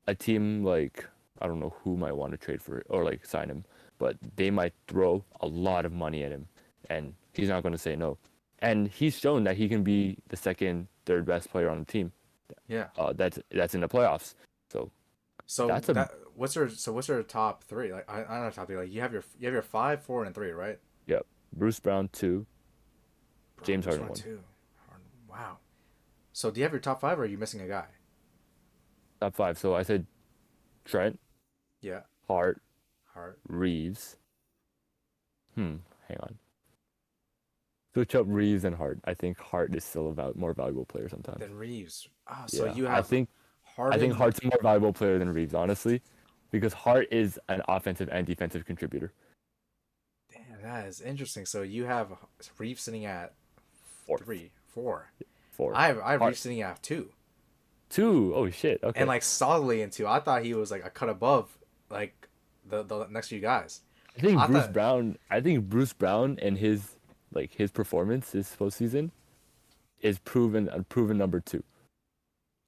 B: a team like I don't know who might want to trade for or like sign him, but they might throw a lot of money at him, and he's not going to say no. And he's shown that he can be the second, third best player on the team.
A: Yeah.
B: That's in the playoffs. So
A: So
B: that's a
A: that what's your top three? Like I don't know top three. Like you have your five, four, and three, right?
B: yeah. Bruce Brown 2,
A: Bro,
B: James
A: Bruce
B: Harden
A: Brown
B: 1.
A: two. Wow. So do you have your top five, or are you missing a guy?
B: Top 5. So I said Trent,
A: Yeah.
B: Hart,
A: Hart.
B: Reeves. Hang on. Switch up Reeves and Hart. I think Hart is still about more valuable player sometimes.
A: Then Reeves. Ah, so
B: Yeah,
A: you
B: I
A: have
B: think I think
A: Harden.
B: Hart's a more valuable player than Reeves, honestly, because Hart is an offensive and defensive contributor.
A: Damn, that is interesting. So you have Reeves sitting at
B: Fourth,
A: three, four.
B: fourth.
A: I have
B: Hart
A: Reeves sitting at two,
B: 2. Oh shit.
A: and
B: Okay.
A: like solidly in two. I thought he was like a cut above like the next few guys. I thought
B: I think Bruce Brown and his performance this postseason is proven a proven number 2.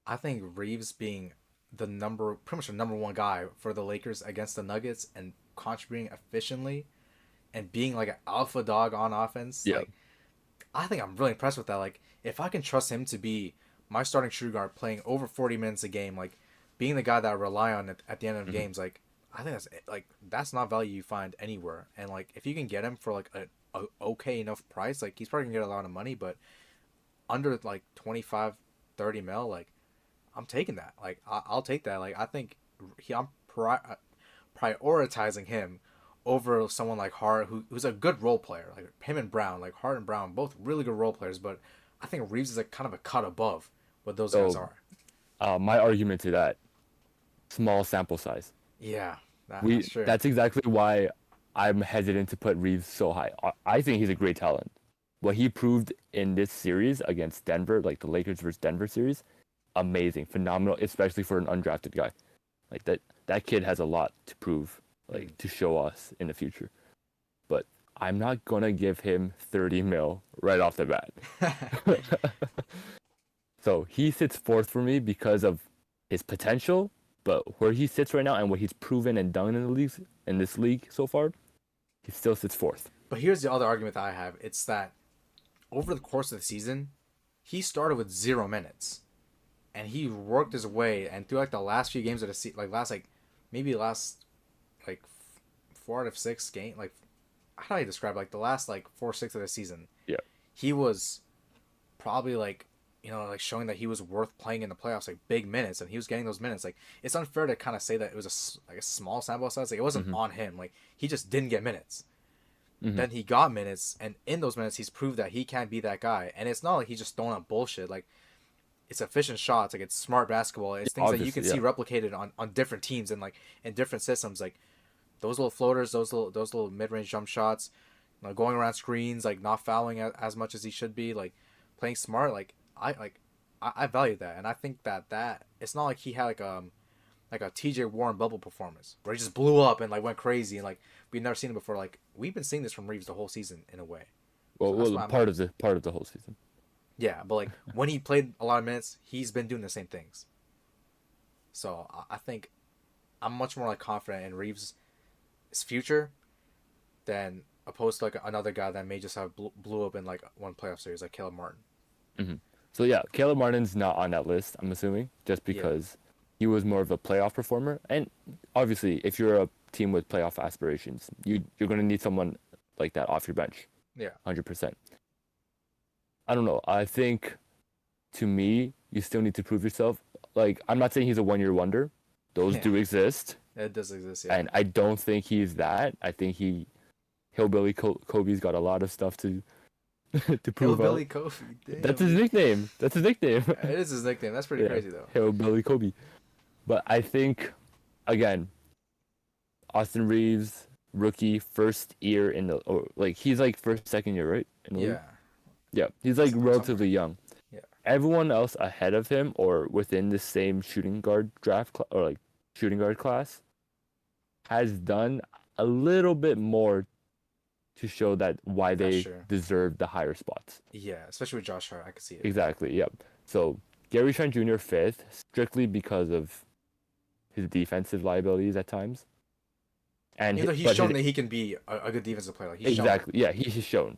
A: I think Reeves being pretty much the number one guy for the Lakers against the Nuggets and contributing efficiently and being like an alpha dog on offense,
B: Yeah.
A: like I think I'm really impressed with that. Like if I can trust him to be my starting shooting guard playing over 40 minutes a game, like being the guy that I rely on at the end of
B: hmm
A: games, like I think that's not value you find anywhere. And like if you can get him for like a okay enough price, like he's probably gonna get a lot of money, but under like 25, 30 mil, like I'm taking that. Like I'll take that. Like I think I'm prioritizing him over someone like Hart, who's a good role player. Like him and Brown, like Hart and Brown, both really good role players. But I think Reeves is like kind of a cut above what those guys
B: So
A: are.
B: my argument to that, small sample size.
A: Yeah, that's
B: We
A: true.
B: That's exactly why I'm hesitant to put Reeves so high. I think he's a great talent. What he proved in this series against Denver, like the Lakers versus Denver series, amazing, phenomenal, especially for an undrafted guy. Like that kid has a lot to prove,
A: Mm.
B: like to show us in the future. But I'm not gonna give him 30 mil right off the bat. So he sits fourth for me because of his potential, but where he sits right now and what he's proven and done in the league in this league so far, he still sits fourth.
A: But here's the other argument that I have. It's that over the course of the season, he started with 0 minutes, and he worked his way. And through like the last few games of the season, maybe last like 4 out of 6 game, like how do I describe like the last like 4 6 of the season,
B: Yeah.
A: he was probably like like showing that he was worth playing in the playoffs like big minutes, and he was getting those minutes. Like it's unfair to kind of say that it was like a small sample size. Like it wasn't
B: hmm
A: on him. Like he just didn't get minutes.
B: hmm
A: Then he got minutes, and in those minutes he's proved that he can be that guy. And it's not like he's just throwing up bullshit. Like it's efficient shots, like it's smart basketball. It's things that you can
B: Obviously,
A: see
B: yeah.
A: replicated on different teams and like in different systems. Like those little floaters, those little mid range jump shots, going around screens, like not fouling as much as he should be, like playing smart. I value that, and I think that it's not like he had like a TJ Warren bubble performance where he just blew up and like went crazy and like we've never seen it before. Like we've been seeing this from Reeves the whole season in a way. So that's
B: Well,
A: why I'm
B: part of the whole season.
A: yeah, but like when he played a lot of minutes, he's been doing the same things. So I think I'm much more like confident in Reeves' future than opposed to like another guy that may just have blew up in like one playoff series like Caleb Martin.
B: hmm So yeah, Caleb Martin's not on that list. I'm assuming just
A: Yeah,
B: because he was more of a playoff performer, and obviously, if you're a team with playoff aspirations, you're gonna need someone like that off your bench,
A: yeah,
B: 100%. I don't know. I think to me, you still need to prove yourself. Like, I'm not saying he's a 1 year wonder. Those
A: yeah.
B: do exist.
A: It does exist. Yeah,
B: And I don't think he's that. I think Hillbilly Kobe's got a lot of stuff to to prove out.
A: Hillbilly Kofi.
B: That's
A: Damn,
B: his
A: dude.
B: nickname. That's his nickname.
A: It is his nickname. That's pretty
B: Yeah,
A: crazy though.
B: Hillbilly Kobe. But I think again, Austin Reeves, rookie, first year in the or like he's like first second year, right? In the league.
A: Yeah.
B: Yeah, he's like
A: Somewhere.
B: relatively young.
A: Yeah.
B: Everyone else ahead of him or within the same shooting guard or like shooting guard class has done a little bit more to show that why
A: That's
B: they
A: true.
B: deserve the higher spots.
A: Yeah, especially with Josh Hart, I could see it.
B: Exactly. Yep. So Gary Trent Jr. fifth, strictly because of his defensive liabilities at times, and
A: Even though he's
B: but his
A: shown that he can be a good defensive player, like he's shown it.
B: exactly yeah he's shown,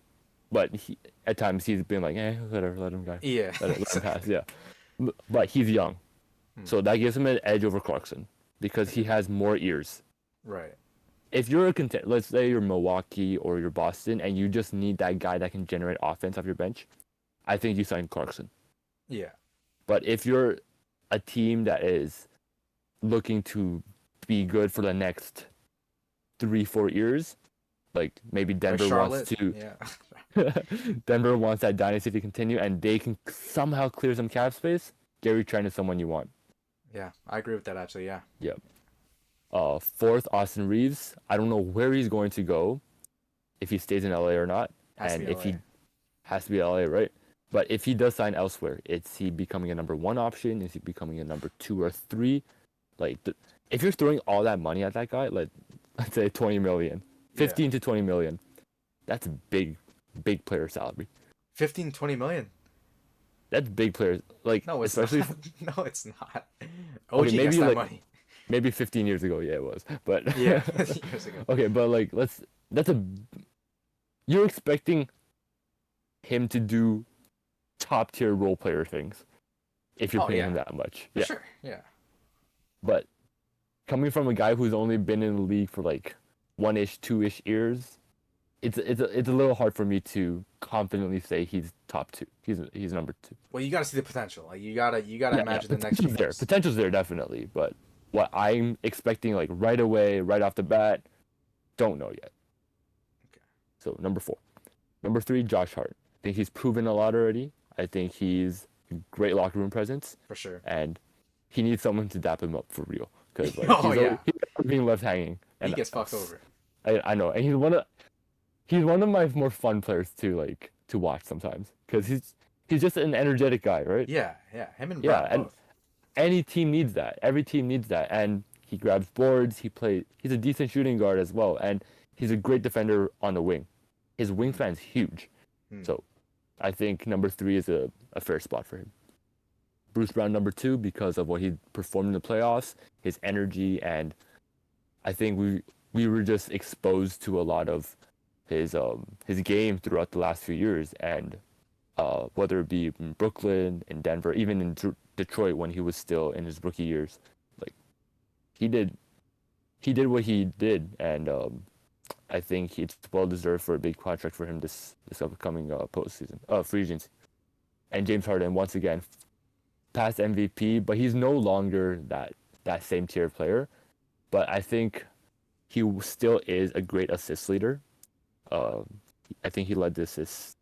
B: but he at times he's been like whatever, let him go,
A: Yeah.
B: let him pass, yeah. But he's young,
A: Hmm.
B: so that gives him an edge over Clarkson because he has more ears.
A: Right.
B: If you're a let's say you're Milwaukee or you're Boston and you just need that guy that can generate offense off your bench, I think you sign Clarkson.
A: Yeah.
B: But if you're a team that is looking to be good for the next 3-4 years, like maybe
A: Like
B: Denver wants
A: Charlotte.
B: to,
A: Yeah.
B: Denver wants that dynasty to continue, and they can somehow clear some cap space. Gary Trent is someone you want.
A: Yeah. I agree with that actually. Yeah.
B: Yep. Fourth, Austin Reeves. I don't know where he's going to go, if he stays in LA or not,
A: Has to
B: and
A: be
B: if
A: LA.
B: he has to be LA, right? But if he does sign elsewhere, is he becoming a number one option? Is he becoming a number two or three? Like, if you're throwing all that money at that guy, like, let's say 20 million, 15 to 20 million, that's a big player salary.
A: 15, 20 million.
B: That's big players. Like,
A: No, it's
B: especially,
A: not. No, it's not. OG
B: okay,
A: gets
B: maybe
A: that
B: like,
A: money.
B: maybe 15 years ago, yeah, it was. But,
A: Yeah. Years ago.
B: okay, but like, you're expecting him to do top tier role player things if you're
A: Oh
B: paying
A: yeah.
B: him that much.
A: For
B: Yeah.
A: sure. Yeah.
B: But coming from a guy who's only been in the league for like 1-ish, 2-ish years, it's a little hard for me to confidently say he's top two. He's number two.
A: Well, you gotta see the potential. Like you gotta
B: Yeah,
A: imagine the next few
B: potential's there.
A: years.
B: Potential's there definitely, but what I'm expecting like right away, right off the bat, don't know yet.
A: Okay.
B: So number four. Number three, Josh Hart. I think he's proven a lot already. I think he's a great locker room presence,
A: For sure.
B: and he needs someone to dap him up for real because like
A: Oh yeah.
B: he's being left hanging.
A: He
B: And
A: gets fucked over.
B: I know, and he's one of my more fun players to watch sometimes because he's just an energetic guy, right?
A: Yeah. Yeah. Him and
B: Yeah,
A: Brown
B: and
A: both.
B: any team needs that. Every team needs that, and he grabs boards. He's a decent shooting guard as well, and he's a great defender on the wing. His wingspan's huge,
A: Hmm.
B: so I think number three is a fair spot for him. Bruce Brown number two because of what he performed in the playoffs, his energy, and I think we were just exposed to a lot of his game throughout the last few years, and whether it be in Brooklyn, in Denver, even in Detroit when he was still in his rookie years, like he did what he did, and I think it's well deserved for a big contract for him this upcoming postseason, free agency. And James Harden once again, past MVP, but he's no longer that same tier player. But I think he still is a great assist leader. Um, I think he led the assists.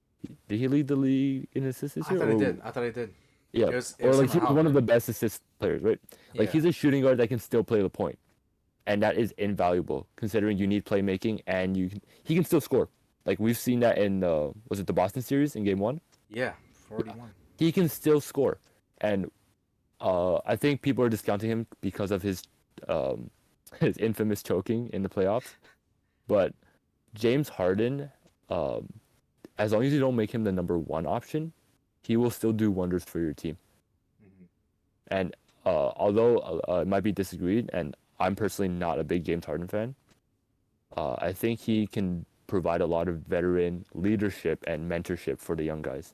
B: Did he lead the league in assists this
A: I
B: year?
A: thought he
B: Or,
A: did. I thought he did.
B: yeah,
A: It
B: or
A: was
B: like
A: him
B: he's
A: or
B: one of
A: Alvin.
B: the best assist players, right? Like
A: Yeah.
B: he's a shooting guard that can still play the point, and that is invaluable considering you need playmaking and he can still score. Like we've seen that in was it the Boston series in Game 1?
A: Yeah. 41.
B: He can still score, and I think people are discounting him because of um, his infamous choking in the playoffs. But James Harden, um, as long as you don't make him the number one option, he will still do wonders for your team.
A: Mhm.
B: And although it might be disagreed, and I'm personally not a big James Harden fan, I think he can provide a lot of veteran leadership and mentorship for the young guys.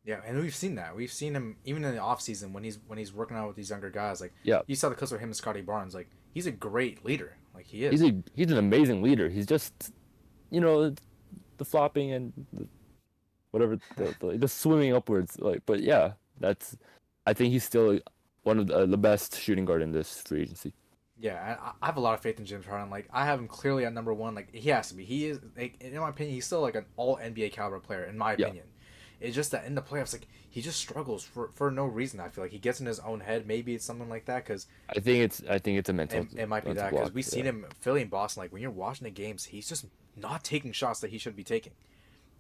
A: Yeah, and we've seen that. We've seen him even in the off season when he's working out with these younger guys. Like
B: Yeah,
A: you saw the clips with him and Scotty Barnes. Like he's a great leader. Like he
B: he's
A: is.
B: an amazing leader. He's just, the flopping and whatever the swimming upwards. Like, but yeah, I think he's still one of the best shooting guard in this free agency.
A: Yeah, I have a lot of faith in James Harden. Like I have him clearly at number one. Like he has to be. He is, like, in my opinion, he's still like an all NBA caliber player in my
B: Yeah.
A: opinion. It's just that in the playoffs, like he just struggles for no reason. I feel like he gets in his own head. Maybe it's something like that because
B: I think it's a
A: it might be
B: mental
A: that because
B: block.
A: we've seen
B: Yeah.
A: him Philly and Boston. Like when you're watching the games, he's just not taking shots that he should be taking,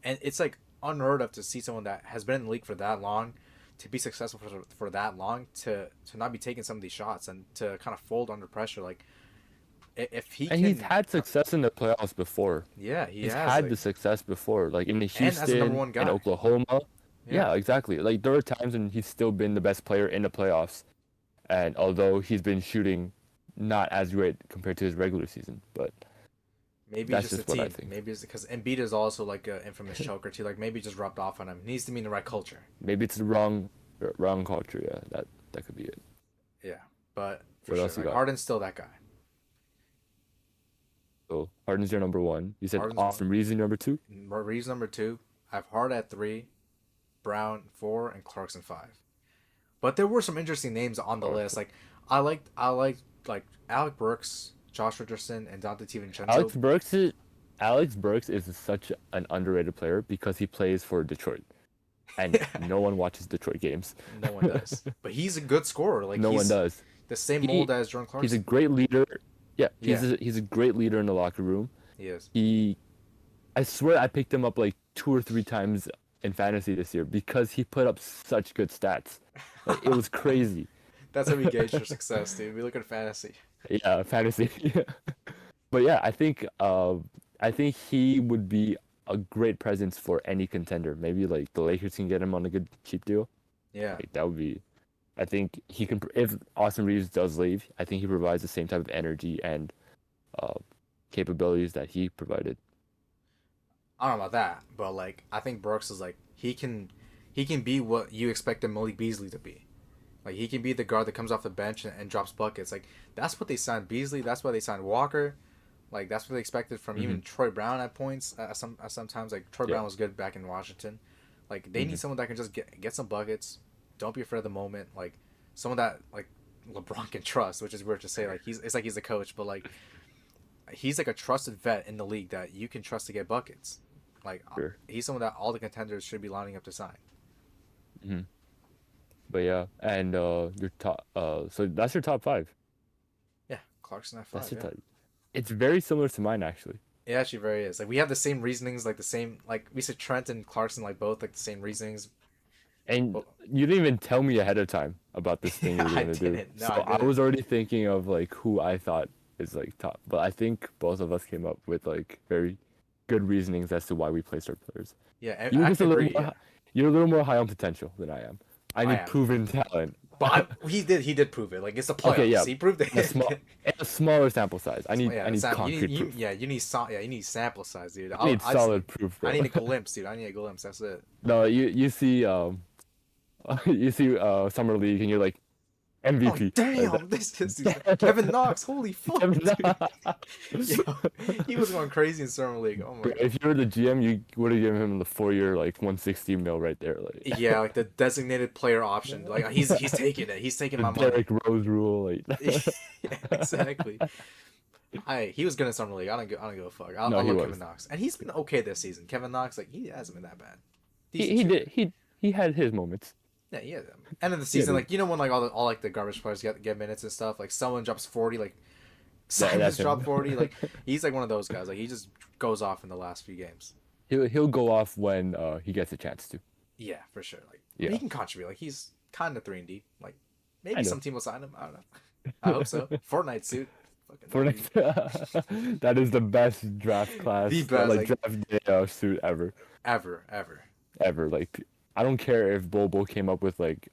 A: and it's like unheard of to see someone that has been in the league for that long to be successful for that long to not be taking some of these shots and to kind of fold under pressure. Like if he
B: And he's
A: can,
B: had success in the playoffs before.
A: yeah, he
B: He's
A: has
B: had the
A: like
B: success before, like in
A: and as a number
B: Houston,
A: one
B: in
A: guy,
B: Oklahoma.
A: yeah.
B: Yeah, exactly. Like there are times when he's still been the best player in the playoffs, and although he's been shooting not as great compared to his regular season, but
A: Maybe
B: that's
A: just the
B: just what I
A: team.
B: think.
A: Maybe it's because Embiid is also like an infamous choker too. Like maybe it just rubbed off on him. He needs to be in the right culture.
B: Maybe it's the wrong culture. Yeah, that could be it.
A: Yeah, but for
B: What
A: sure,
B: else you
A: like
B: got?
A: Harden's still that guy.
B: So Harden's your number one. You said
A: Harden's one.
B: Austin Reeves your number two.
A: Reeves number two. I have Hard at three, Brown four, and Clarkson five. But there were some interesting names on the
B: Or
A: list. Like I liked like Alec Burks, Josh Richardson, and Dante
B: Alex
A: DiVincenzo.
B: Burks is Alex Burks is such an underrated player because he plays for Detroit, and no one watches Detroit games.
A: No one does, but he's a good scorer. Like
B: No one
A: he's
B: does.
A: the same mold
B: He
A: as Jordan
B: he's a
A: Clarkson.
B: great leader. Yeah,
A: Yeah,
B: he's a great leader in the locker room.
A: he is.
B: He I swear I picked him up like 2 or 3 times in fantasy this year because he put up such good stats. Like it was crazy.
A: That's how we gauge for success, dude. We look at fantasy.
B: Yeah, fantasy. But yeah, I think he would be a great presence for any contender. Maybe like the Lakers can get him on a good cheap deal.
A: Yeah.
B: Like that would be. I think he can. If Austin Reeves does leave, I think he provides the same type of energy and uh, capabilities that he provided.
A: I don't know about that, but like I think Brooks is like he can be what you expect a Malik Beasley to be. Like he can be the guard that comes off the bench and drops buckets. Like that's what they signed Beasley. That's why they signed Walker. Like that's what they expected from
B: Hmm.
A: even Troy Brown at points. Sometimes like Troy
B: Yeah.
A: Brown was good back in Washington. Like they
B: Hmm.
A: need someone that can just get some buckets. Don't be afraid of the moment. Like someone that like LeBron can trust, which is weird to say. Like it's like he's a coach, but like he's like a trusted vet in the league that you can trust to get buckets. Like
B: Sure.
A: he's someone that all the contenders should be lining up to sign.
B: Hmm. But yeah, and your top. So that's your top five.
A: Yeah, Clarkson at
B: That's
A: five.
B: your
A: Yeah,
B: top. It's very similar to mine actually.
A: it actually very is. Like we have the same reasonings, like the same like we said Trent and Clarkson like both like the same reasonings.
B: And
A: But
B: you didn't even tell me ahead of time about this thing you were
A: I
B: gonna do.
A: didn't. No,
B: So
A: I
B: I
A: didn't.
B: was already thinking of like who I thought is like top. But I think both of us came up with like very good reasonings as to why we placed our players.
A: Yeah,
B: You're
A: I
B: just a
A: can
B: little
A: agree.
B: more,
A: Yeah,
B: you're a little more high on potential than I am. I
A: I
B: need
A: am.
B: proven talent.
A: But he did prove it. Like it's the
B: Okay,
A: playoffs.
B: yeah,
A: He proved
B: a
A: it.
B: small, a smaller sample size. I need
A: Yeah,
B: I need concrete
A: you
B: proof.
A: yeah you need sample size, dude.
B: I need
A: I just
B: solid proof,
A: I
B: bro.
A: need a glimpse, dude. I need a glimpse. That's it.
B: No, you see you see summer league and you're like
A: Oh
B: MVP. Like
A: damn! This is
B: that.
A: Kevin Knox. Holy fuck, dude. Yo, he was going crazy in summer league. Oh my
B: Bro,
A: god.
B: if you were the GM, you would have given him the 4 year like 160 mil right there,
A: Yeah, like the designated player option. Like he's taking it. He's taking
B: the
A: my money.
B: Derrick Rose rule. Like
A: Yeah, exactly. He was good in summer league. I don't give a fuck.
B: no,
A: I
B: he
A: love Kevin
B: was.
A: Knox, and he's been okay this season. Kevin Knox, like he hasn't been that bad.
B: He
A: Decent
B: he
A: shooter.
B: did he had his moments.
A: Yeah, yeah. End of the
B: Yeah,
A: season,
B: dude.
A: like when like all like the garbage players get minutes and stuff. Like someone drops 40, like
B: That's
A: Simon's
B: him.
A: dropped 40. Like he's like one of those guys. Like he just goes off in the last few games.
B: He'll go off when he gets a chance to.
A: Yeah, for sure. Like he
B: Yeah,
A: can contribute. Like he's kind of 3-and-D. Like
B: I
A: maybe
B: know.
A: some team will sign him. I don't know. I hope so. Fortnite suit. Fucking
B: For
A: that'd
B: next,
A: be
B: that is the best draft class,
A: the best
B: like
A: like
B: draft day suit
A: ever.
B: ever. Like I don't care if Bobo came up with like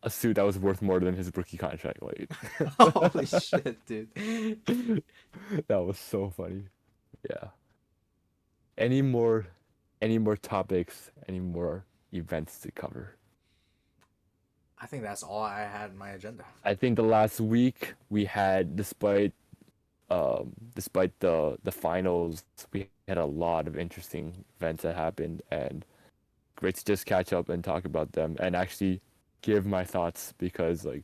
B: a suit that was worth more than his rookie contract. Like
A: Holy shit, dude.
B: that was so funny. Yeah. Any more, any more topics? Any more events to cover?
A: I think that's all I had in my agenda.
B: I think the last week we had, despite the finals, we had a lot of interesting events that happened, and great to just catch up and talk about them and actually give my thoughts because like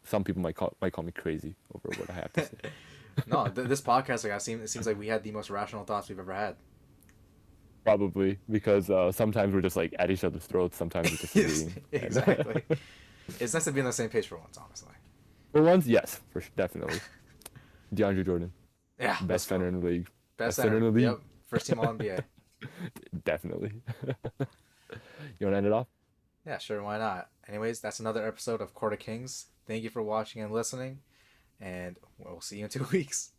B: some people might call me crazy over what I have to say.
A: No, this podcast, like it seems like we had the most rational thoughts we've ever had.
B: Probably because sometimes we're just like at each other's throats. Sometimes we're
A: Yes,
B: disagreeing. And
A: exactly. It's nice to be on the same page for once, honestly.
B: for once, yes, definitely. DeAndre Jordan,
A: Yeah, let's
B: best center
A: go.
B: in the league.
A: Best
B: Best center in
A: center.
B: the league.
A: Yep. First team All NBA.
B: Definitely. You want to end it off?
A: Yeah, sure. Why not? Anyways, that's another episode of Court of Kings. Thank you for watching and listening, and we'll see you in 2 weeks.